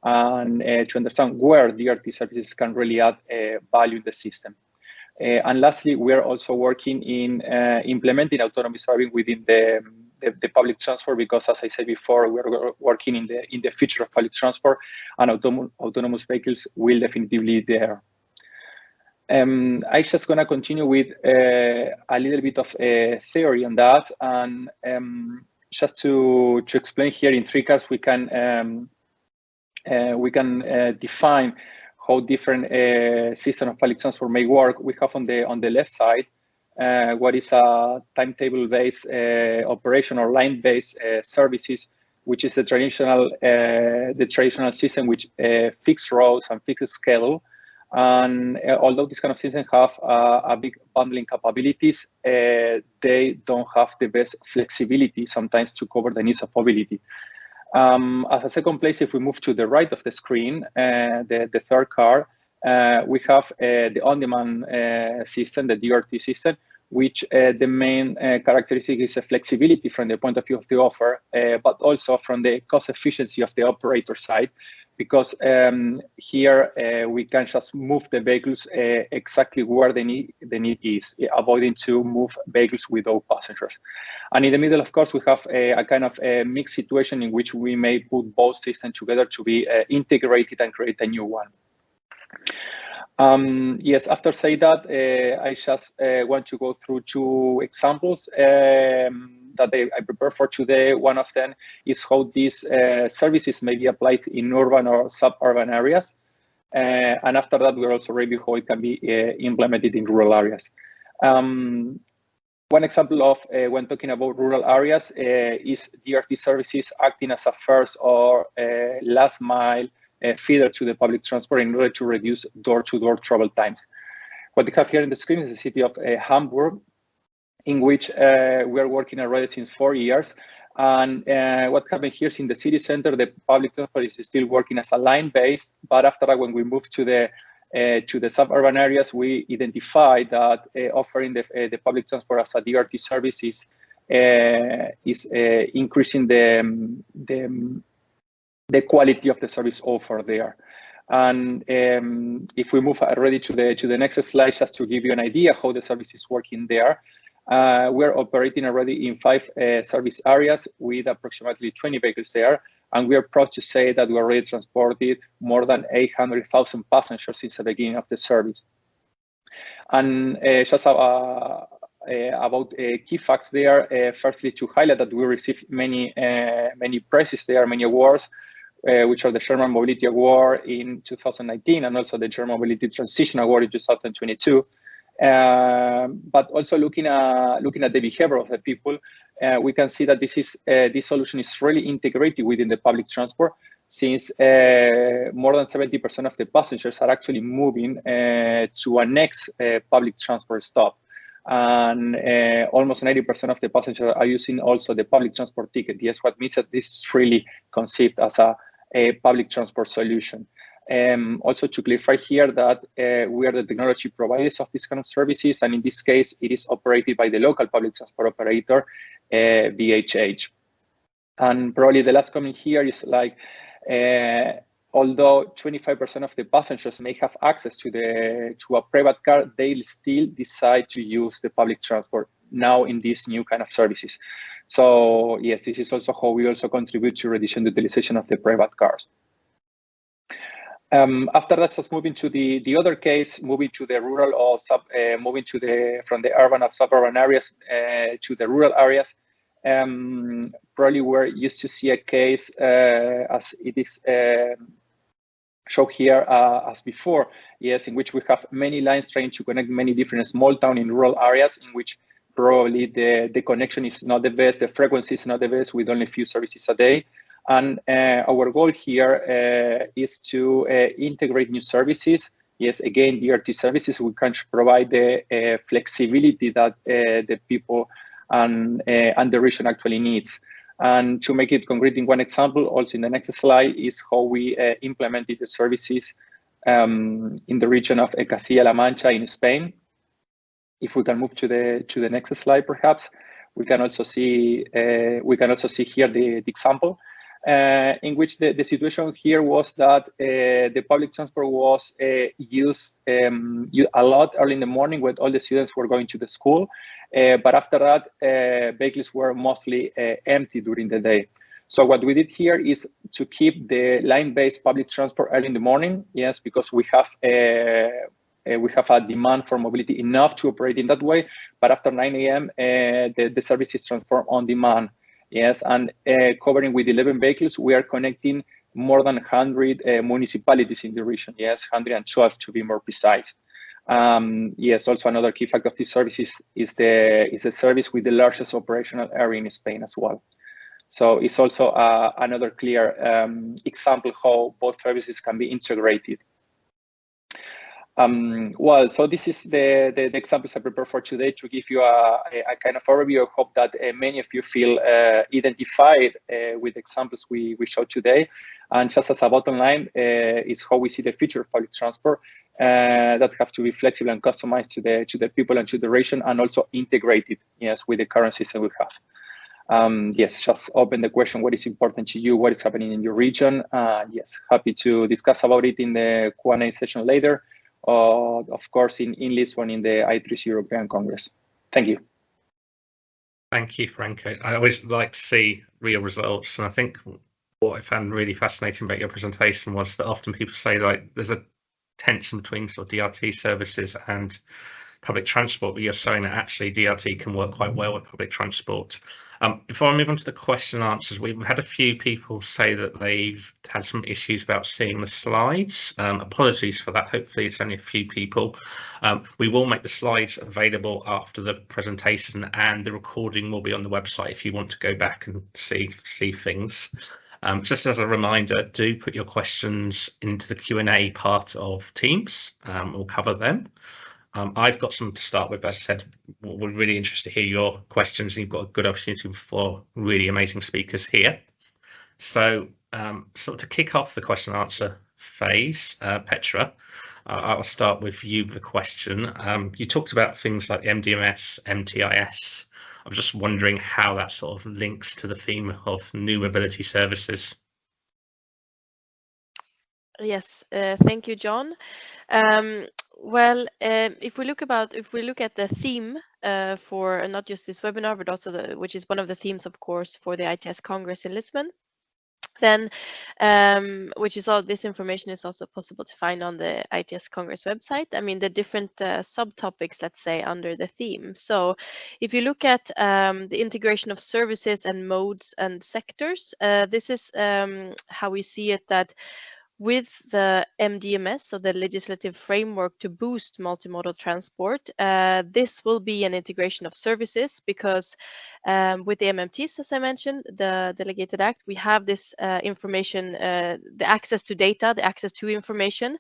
and to understand where DRT services can really add value in the system. And lastly, we are also working in implementing autonomous driving within the public transport, because as I said before, we are working in the future of public transport, and autonomous vehicles will definitely be there. I'm just gonna continue with a little bit of theory on that, and just to explain here in 3 cards, we can define how different system of public transport may work. We have on the left side what is a timetable-based operation or line-based services, which is the traditional system which fixed routes and fixed schedule. And although this kind of system have a big bundling capabilities, they don't have the best flexibility sometimes to cover the needs of mobility. As a second place, if we move to the right of the screen, the third card, we have the on-demand system, the DRT system, which the main characteristic is a flexibility from the point of view of the offer, but also from the cost efficiency of the operator side, because here we can just move the vehicles exactly where the need is, avoiding to move vehicles without passengers. And in the middle, of course, we have a kind of a mixed situation in which we may put both systems together to be integrated and create a new one. Yes, after saying that, I just want to go through 2 examples that I prepared for today. One of them is how these services may be applied in urban or suburban areas. And after that, we'll also review how it can be implemented in rural areas. One example of when talking about rural areas is DRT services acting as a first or last mile feeder to the public transport in order to reduce door-to-door travel times. What you have here in the screen is the city of Hamburg, in which we are working already since 4 years. And what happened here is in the city center, the public transport is still working as a line-based, but after that, when we move to the suburban areas, we identify that offering the public transport as a DRT service is increasing the quality of the service offered there. And if we move already to the next slide, just to give you an idea how the service is working there, we're operating already in 5 service areas with approximately 20 vehicles there, and we are proud to say that we already transported more than 800,000 passengers since the beginning of the service. And just about key facts there, firstly to highlight that we received many prizes there, many awards, which are the German Mobility Award in 2019 and also the German Mobility Transition Award in 2022. But also looking at the behavior of the people, we can see that this solution is really integrated within the public transport, since more than 70% of the passengers are actually moving to a next public transport stop. And almost 90% of the passengers are using also the public transport ticket. Yes, what means that this is really conceived as a public transport solution. Also to clarify here that we are the technology providers of these kind of services, and in this case, it is operated by the local public transport operator, VHH. And probably the last comment here is like, although 25% of the passengers may have access to a private car, they'll still decide to use the public transport. now in these new kind of services. So yes, this is also how we also contribute to reducing the utilization of the private cars. After that, just moving to the other case, moving to the rural or moving to from the urban or suburban areas to the rural areas. Probably we're used to see a case as it is shown here as before, yes, in which we have many lines trying to connect many different small towns in rural areas, in which probably the connection is not the best, the frequency is not the best, with only a few services a day. And our goal here is to integrate new services. Yes, again, the ERT services, we can provide the flexibility that the people and the region actually needs. And to make it concrete in one example, also in the next slide, is how we implemented the services in the region of Castilla-La Mancha in Spain. If we can move to the next slide, perhaps, we can also see here the example. In which the situation here was that the public transport was used a lot early in the morning when all the students were going to the school, but after that, vehicles were mostly empty during the day. So what we did here is to keep the line-based public transport early in the morning, yes, because we have a demand for mobility enough to operate in that way, but after 9 a.m., the service is transformed on demand. Yes, and covering with 11 vehicles, we are connecting more than 100 municipalities in the region. Yes, 112 to be more precise. Yes, also another key factor of this service is the service with the largest operational area in Spain as well. So it's also another clear example how both services can be integrated. Well, so this is the examples I prepared for today to give you a kind of overview. I hope that many of you feel identified with the examples we showed today. And just as a bottom line is how we see the future of public transport that have to be flexible and customized to the people and to the region, and also integrated, yes, with the current system we have. Yes, just open the question, what is important to you, what is happening in your region? Yes, happy to discuss about it in the Q&A session later. Of course, in Lisbon in the I3C European Congress. Thank you. Thank you, Franco. I always like to see real results, and I think what I found really fascinating about your presentation was that often people say like there's a tension between sort of DRT services and public transport, but you're showing that actually DRT can work quite well with public transport. Before I move on to the question and answers, we've had a few people say that they've had some issues about seeing the slides. Apologies for that. Hopefully it's only a few people. We will make the slides available after the presentation, and the recording will be on the website if you want to go back and see things. Just as a reminder, do put your questions into the Q&A part of Teams. We'll cover them. I've got some to start with. As I said, we're really interested to hear your questions, and you've got a good opportunity for really amazing speakers here. So sort of to kick off the question and answer phase, Petra, I'll start with you with a question. You talked about things like MDMS, MTIS. I'm just wondering how that sort of links to the theme of new mobility services. Yes, thank you, John. Well, if we look at the theme for not just this webinar, but also which is one of the themes, of course, for the ITS Congress in Lisbon, then which is all this information is also possible to find on the ITS Congress website. I mean, the different subtopics, let's say, under the theme. So if you look at the integration of services and modes and sectors, this is how we see it, that with the MDMS, so the legislative framework to boost multimodal transport, this will be an integration of services, because with the MMTs, as I mentioned, the Delegated Act, we have this information, the access to data, the access to information.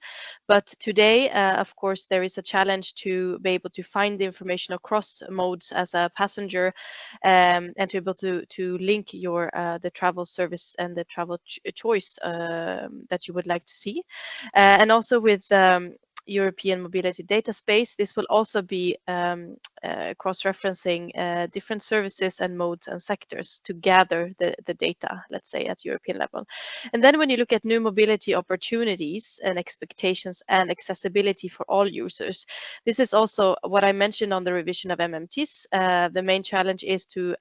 But today, of course, there is a challenge to be able to find the information across modes as a passenger, and to be able to link your the travel service and the travel choice that you would like to see, and also with European mobility data space. This will also be cross-referencing different services and modes and sectors to gather the data, let's say, at European level. And then when you look at new mobility opportunities and expectations and accessibility for all users, this is also what I mentioned on the revision of MMTs. The main challenge is to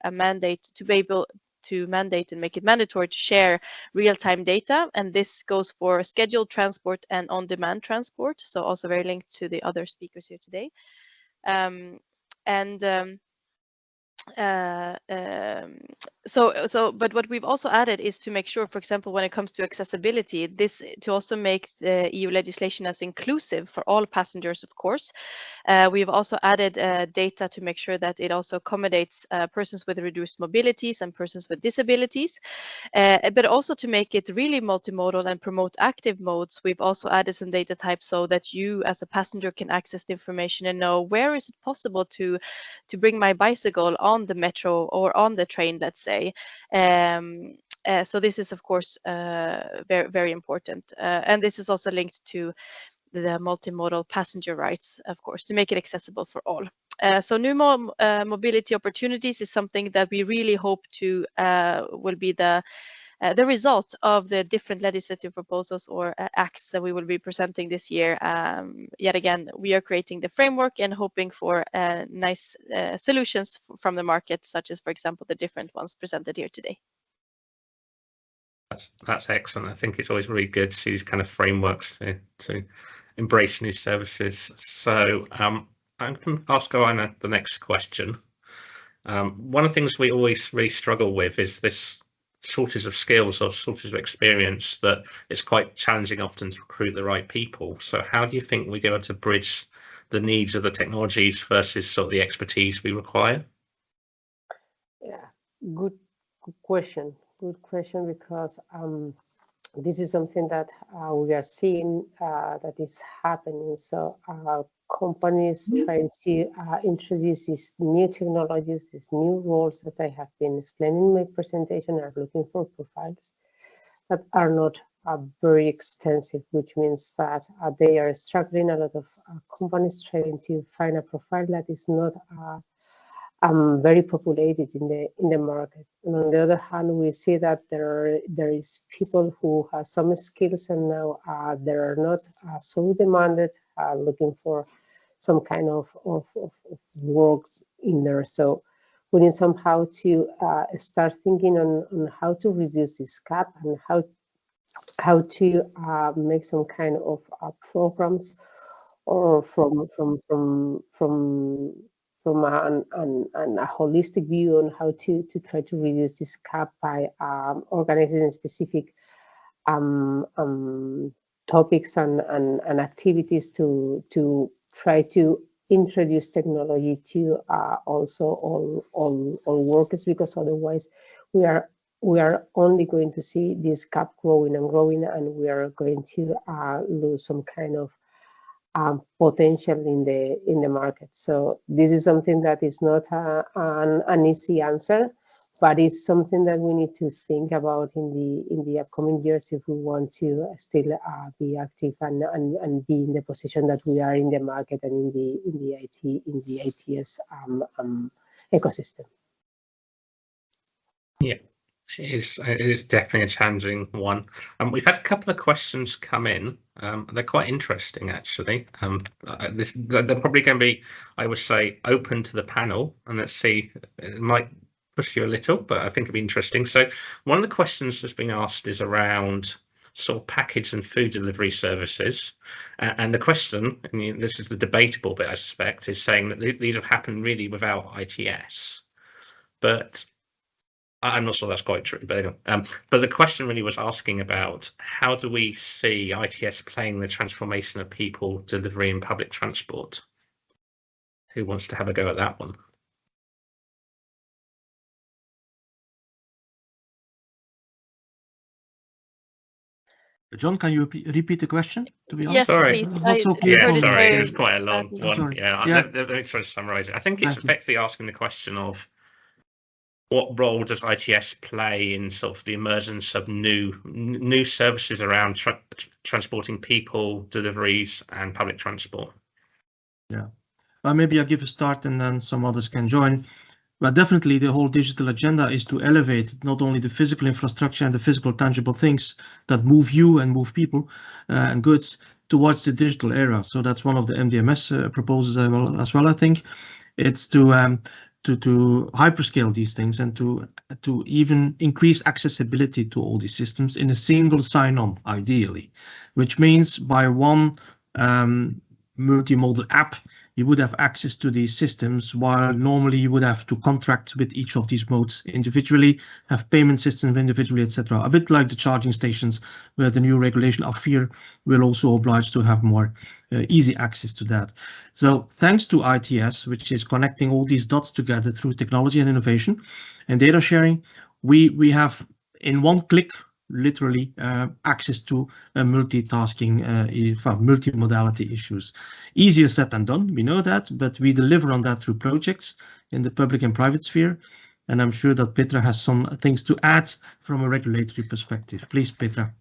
be able to mandate and make it mandatory to share real-time data, and this goes for scheduled transport and on-demand transport, so also very linked to the other speakers here today. But what we've also added is to make sure, for example, when it comes to accessibility, this to also make the EU legislation as inclusive for all passengers, of course. We've also added data to make sure that it also accommodates persons with reduced mobilities and persons with disabilities, but also to make it really multimodal and promote active modes. We've also added some data types so that you as a passenger can access the information and know where is it possible to bring my bicycle on the metro or on the train, let's say. So this is, of course, very, very important. And this is also linked to the multimodal passenger rights, of course, to make it accessible for all. So new mobility opportunities is something that we really hope to will be the result of the different legislative proposals or acts that we will be presenting this year. Yet again, we are creating the framework and hoping for nice solutions from the market, such as, for example, the different ones presented here today. That's excellent. I think it's always really good to see these kind of frameworks to embrace new services. So I'm going to ask Joanna the next question. One of the things we always really struggle with is this shortage of skills or shortage of experience, that it's quite challenging often to recruit the right people. So how do you think we go able to bridge the needs of the technologies versus sort of the expertise we require? Yeah, good question. Good question, because this is something that we are seeing that is happening. So companies trying to introduce these new technologies, these new roles that I have been explaining in my presentation, are looking for profiles that are not very extensive, which means that they are struggling. A lot of companies trying to find a profile that is not very populated in the market. And on the other hand, we see that there is people who have some skills, and now they are not so demanded, looking for some kind of work in there. So we need somehow to start thinking on how to reduce this gap and how to make some kind of programs, or from a holistic view on how to try to reduce this gap by organizing specific topics and activities to try to introduce technology to also all workers, because otherwise we are only going to see this gap growing and growing, and we are going to lose some kind of potential in the market. So this is something that is not an easy answer, but it's something that we need to think about in the upcoming years if we want to still be active and be in the position that we are in the market and in the ITS ecosystem. Yeah. It is definitely a challenging one. We've had a couple of questions come in. They're quite interesting, actually. They're probably going to be, I would say, open to the panel, and let's see, it might push you a little, but I think it'd be interesting. So one of the questions that's been asked is around sort of package and food delivery services. And the question, and this is the debatable bit, I suspect, is saying that these have happened really without ITS. But I'm not sure that's quite true, but anyway. But the question really was asking about how do we see ITS playing the transformation of people delivering public transport? Who wants to have a go at that one? John, can you repeat the question? To be honest, Yes, sorry. please. Not so clear. Yeah, sorry, it was quite a long one. Sorry. Yeah, Yeah. let me try to summarize it. I think it's effectively asking the question of, what role does ITS play in sort of the emergence of new services around transporting people, deliveries, and public transport? Yeah, maybe I'll give a start and then some others can join. But definitely the whole digital agenda is to elevate not only the physical infrastructure and the physical tangible things that move you and move people and goods towards the digital era. So that's one of the MDMS proposals as well, I think. It's to hyperscale these things and to even increase accessibility to all these systems in a single sign-on, ideally, which means by one multimodal app, you would have access to these systems, while normally you would have to contract with each of these modes individually, have payment systems individually, etc. A bit like the charging stations, where the new regulation of FEAR will also oblige to have more easy access to that. So thanks to ITS, which is connecting all these dots together through technology and innovation and data sharing, we have in one click literally access to multitasking, multimodality issues. Easier said than done, we know that, but we deliver on that through projects in the public and private sphere. And I'm sure that Petra has some things to add from a regulatory perspective. Please, Petra.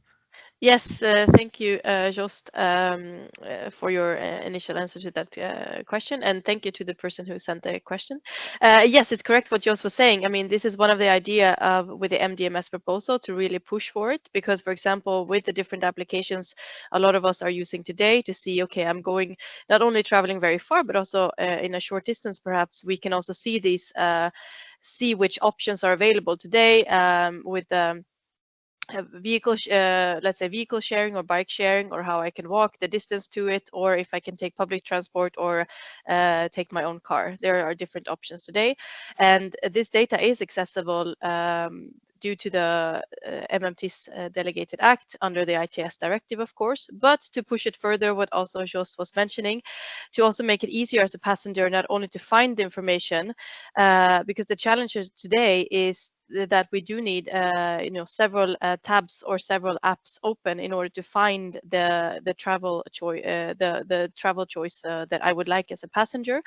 Yes, thank you, Jost, for your initial answer to that question, and thank you to the person who sent the question. Yes, it's correct what Jost was saying. I mean, this is one of the idea of with the MDMS proposal to really push for it, because, for example, with the different applications a lot of us are using today to see, okay, I'm going not only traveling very far, but also in a short distance, perhaps we can also see these, see which options are available today with vehicle, let's say vehicle sharing or bike sharing, or how I can walk the distance to it, or if I can take public transport or take my own car. There are different options today, and this data is accessible due to the MMT's delegated act under the ITS directive, of course. But to push it further, what also Jost was mentioning, to also make it easier as a passenger not only to find the information, because the challenge today is that we do need several tabs or several apps open in order to find the travel choice that I would like as a passenger,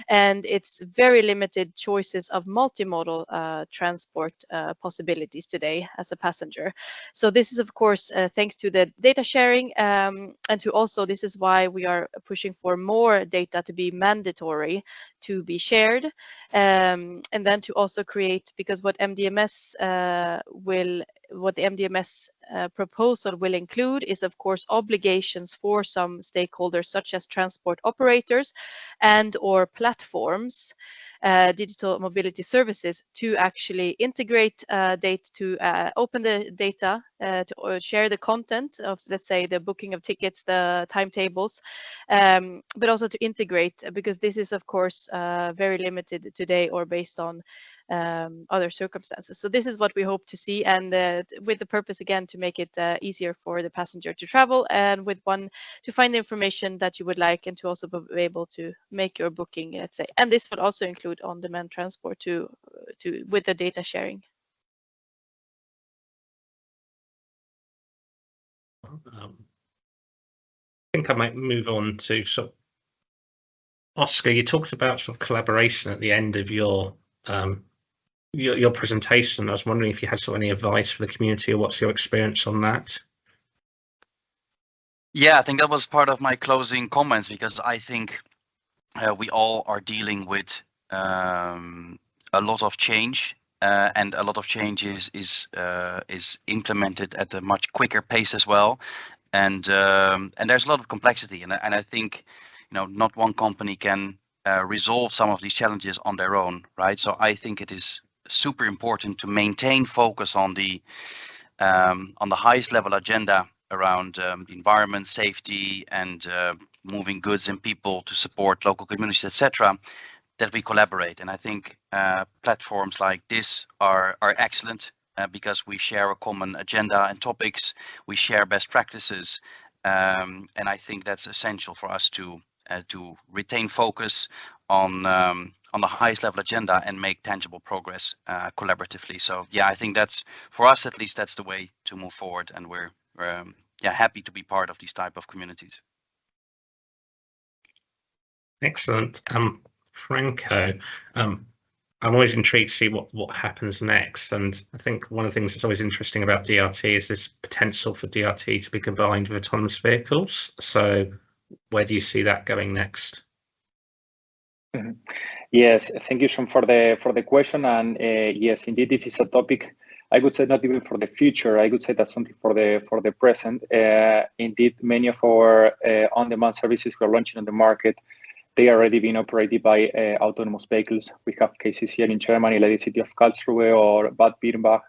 and it's very limited choices of multimodal transport possibilities today as a passenger. So this is, of course, thanks to the data sharing, and to also, this is why we are pushing for more data to be mandatory to be shared, and then to also create, because what the MDMS proposal will include is, of course, obligations for some stakeholders, such as transport operators and or platforms, digital mobility services, to actually integrate data, to open the data, to share the content of, let's say, the booking of tickets, the timetables, but also to integrate, because this is, of course, very limited today or based on other circumstances. So this is what we hope to see, and with the purpose, again, to make it easier for the passenger to travel, and with one, to find the information that you would like, and to also be able to make your booking, let's say. And this would also include on-demand transport with the data sharing. I think I might move on to Oscar. You talked about sort of collaboration at the end of your presentation. I was wondering if you had any advice for the community, or what's your experience on that? Yeah, I think that was part of my closing comments, because I think we all are dealing with a lot of change, and a lot of changes is implemented at a much quicker pace as well, and there's a lot of complexity, and I think not one company can resolve some of these challenges on their own, right? So I think it is super important to maintain focus on the highest level agenda around the environment, safety, and moving goods and people to support local communities, etc., that we collaborate. And I think platforms like this are excellent because we share a common agenda and topics, we share best practices, and I think that's essential for us to retain focus on the highest level agenda and make tangible progress collaboratively. So yeah, I think that's, for us at least, that's the way to move forward, and we're happy to be part of these type of communities. Excellent. Franco, I'm always intrigued to see what happens next. And I think one of the things that's always interesting about DRT is this potential for DRT to be combined with autonomous vehicles. So where do you see that going next? Yes, thank you, Sean, for the question. And yes, indeed, this is a topic. I would say not even for the future. I would say that's something for the present. Indeed, many of our on-demand services we are launching on the market, they are already being operated by autonomous vehicles. We have cases here in Germany, like the city of Karlsruhe or Bad Birnbach,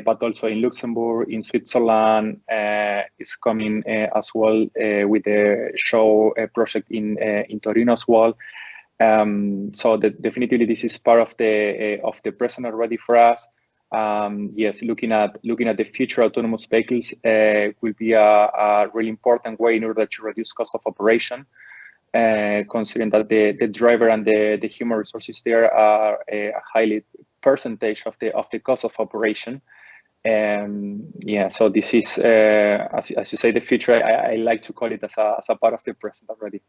but also in Luxembourg, in Switzerland. It's coming as well with the show project in Torino as well. So definitely this is part of the present already for us. Yes, looking at the future autonomous vehicles will be a really important way in order to reduce cost of operation. Considering that the driver and the human resources there are a highly percentage of the cost of operation. Yeah, so this is as you say, the future. I like to call it as a part of the present already.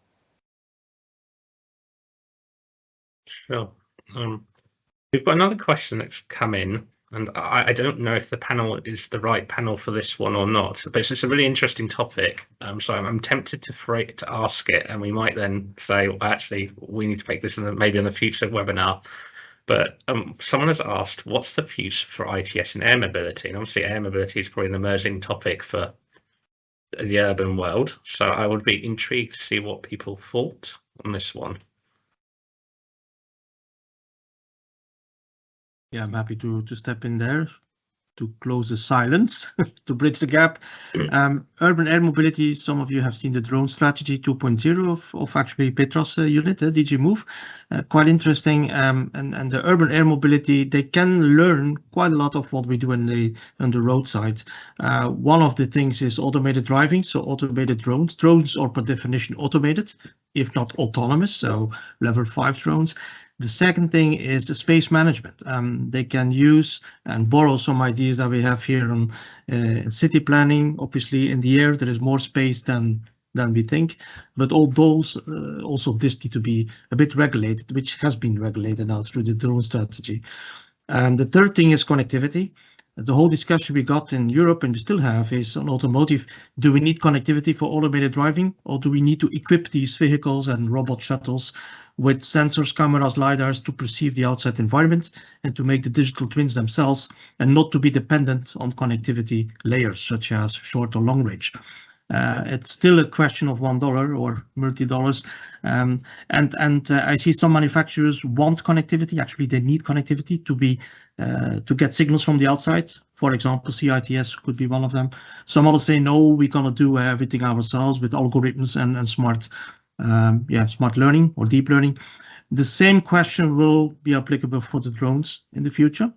Sure. We've got another question that's come in, and I don't know if the panel is the right panel for this one or not, but it's a really interesting topic. So I'm tempted to ask it, and we might then say, well, actually, we need to make this maybe in the future webinar. But someone has asked, what's the future for ITS in air mobility? And obviously, air mobility is probably an emerging topic for the urban world. So I would be intrigued to see what people thought on this one. Yeah, I'm happy to step in there to close the silence, to bridge the gap. Urban air mobility, some of you have seen the drone strategy 2.0 of actually Petra's unit, DG Move. Quite interesting. And the urban air mobility, they can learn quite a lot of what we do on the roadside. One of the things is automated driving, so automated drones. Drones are per definition automated, if not autonomous, so level 5 drones. The second thing is the space management. They can use and borrow some ideas that we have here on city planning. Obviously, in the air, there is more space than we think, but all those also this need to be a bit regulated, which has been regulated now through the drone strategy. The third thing is connectivity. The whole discussion we got in Europe, and we still have, is on automotive. Do we need connectivity for automated driving, or do we need to equip these vehicles and robot shuttles with sensors, cameras, lidars to perceive the outside environment and to make the digital twins themselves, and not to be dependent on connectivity layers such as short or long range? It's still a question of $1 or multi-dollars. And I see some manufacturers want connectivity. Actually, they need connectivity to get signals from the outside. For example, CITS could be one of them. Some others say, no, we're going to do everything ourselves with algorithms and smart learning or deep learning. The same question will be applicable for the drones in the future.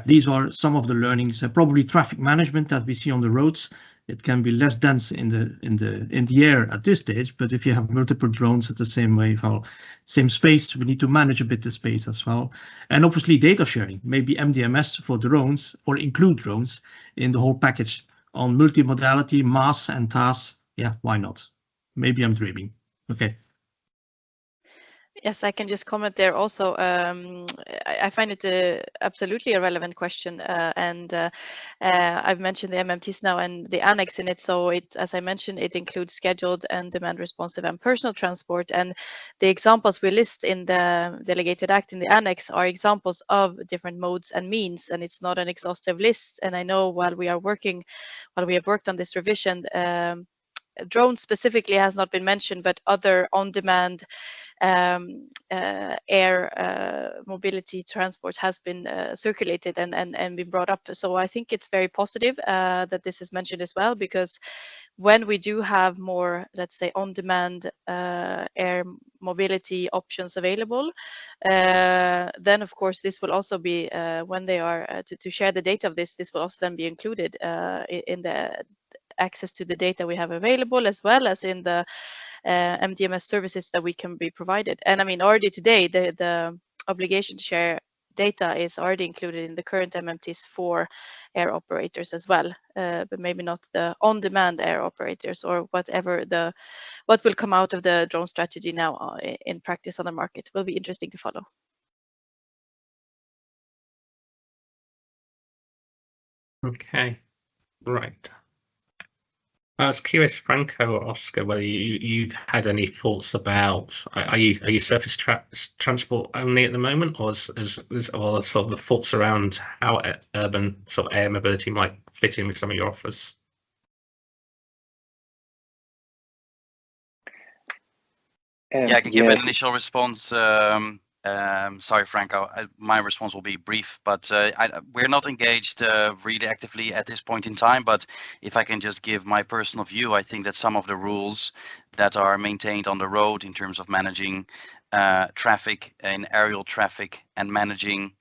These are some of the learnings. Probably traffic management that we see on the roads. It can be less dense in the air at this stage, but if you have multiple drones at the same space, we need to manage a bit the space as well. And obviously data sharing, maybe MDMS for drones, or include drones in the whole package on multimodality, MaaS and TaaS. Yeah, why not? Maybe I'm dreaming. Okay. Yes, I can just comment there also. I find it absolutely a relevant question, and I've mentioned the MMTs now and the annex in it. So as I mentioned, it includes scheduled and demand responsive and personal transport. And the examples we list in the delegated act in the annex are examples of different modes and means, and it's not an exhaustive list. And I know while we have worked on this revision, drone specifically has not been mentioned, but other on-demand air mobility transport has been circulated and been brought up. So I think it's very positive that this is mentioned as well, because when we do have more, let's say, on-demand air mobility options available, then of course this will also be when they are to share the data of this will also then be included in the access to the data we have available, as well as in the MDMS services that we can be provided. And I mean, already today, the obligation to share data is already included in the current MMTs for air operators as well, but maybe not the on-demand air operators or what will come out of the drone strategy now in practice on the market. Will be interesting to follow. Okay, right. I was curious, Franco or Oscar, whether you've had any thoughts about, are you surface transport only at the moment, or is or sort of the thoughts around how urban sort of air mobility might fit in with some of your offers? Yeah, I can give yes. an initial response. Sorry, Franco, my response will be brief, but we're not engaged really actively at this point in time. But if I can just give my personal view, I think that some of the rules that are maintained on the road in terms of managing traffic and aerial traffic and managing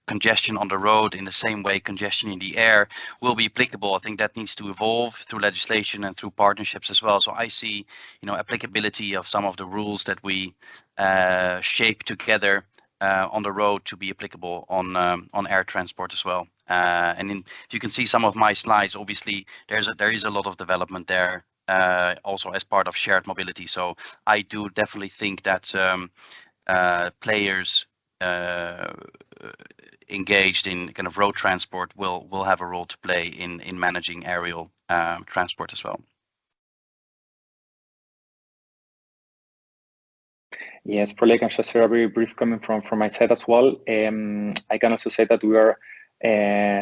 congestion on the road in the same way congestion in the air will be applicable. I think that needs to evolve through legislation and through partnerships as well. So I see, applicability of some of the rules that we shape together on the road to be applicable on air transport as well. And if you can see some of my slides, obviously there is a lot of development there, also as part of shared mobility. So I do definitely think that players engaged in kind of road transport will have a role to play in managing aerial transport as well. Yes, probably I can just share a very brief comment from my side as well. I can also say that we are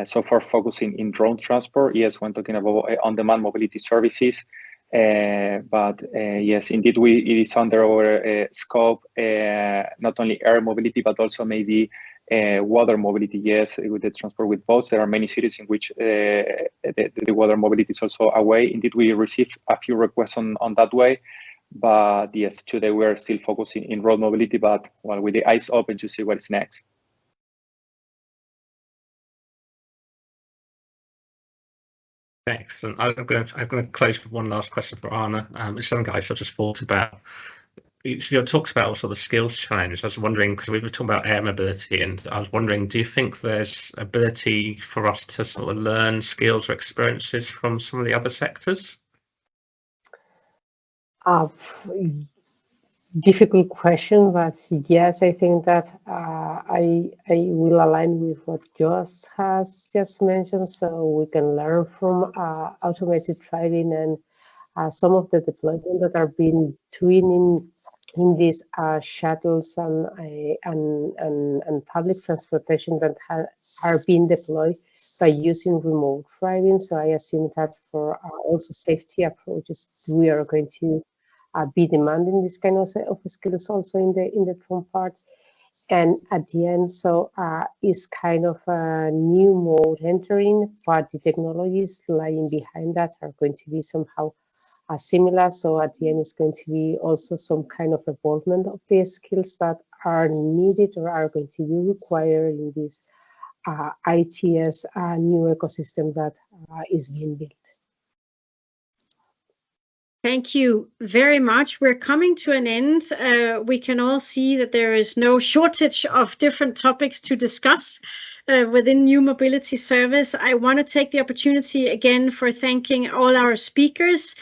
so far focusing in drone transport. Yes, when talking about on-demand mobility services. But yes, indeed, it is under our scope, not only air mobility, but also maybe water mobility. Yes, with the transport with boats, there are many cities in which the water mobility is also a way. Indeed, we received a few requests on that way. But yes, today we are still focusing in road mobility, but well, with the eyes open to see what's next. Excellent. I'm going to close with one last question for Anna. It's something I just thought about. Talks about also the skills challenge. I was wondering, because we were talking about air mobility, and I was wondering, do you think there's ability for us to sort of learn skills or experiences from some of the other sectors? Difficult question, but yes, I think that I will align with what Josh has just mentioned. So we can learn from automated driving and some of the deployment that are being doing in these shuttles and public transportation that are being deployed by using remote driving. So I assume that for also safety approaches, we are going to be demanding this kind of skills also in the drone part. And at the end, so is kind of a new mode entering, but the technologies lying behind that are going to be somehow similar. So at the end, it's going to be also some kind of evolvement of the skills that are needed or are going to be required in this ITS new ecosystem that is being built. Thank you very much. We're coming to an end. We can all see that there is no shortage of different topics to discuss within New Mobility Service. I want to take the opportunity again for thanking all our speakers.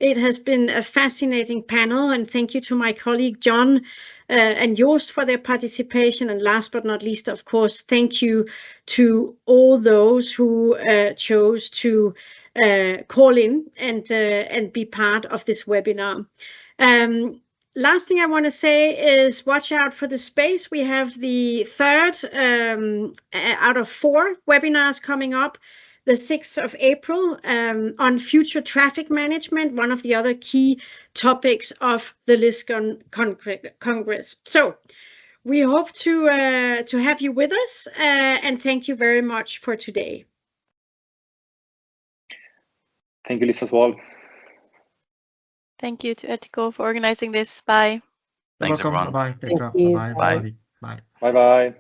It has been a fascinating panel, and thank you to my colleague John and Joost for their participation. And last but not least, of course, thank you to all those who chose to call in and be part of this webinar. Last thing I want to say is watch out for the space. We have the third out of 4 webinars coming up, the 6th of April on future traffic management, one of the other key topics of the Lisbon Congress. So we hope to have you with us and thank you very much for today. Thank you, Lisa, as well. Thank you to ERTICO for organizing this. Bye. Thanks, Welcome. everyone. Bye-bye, Petra. Thank you. Bye-bye, Bye. everybody. Bye. Bye-bye.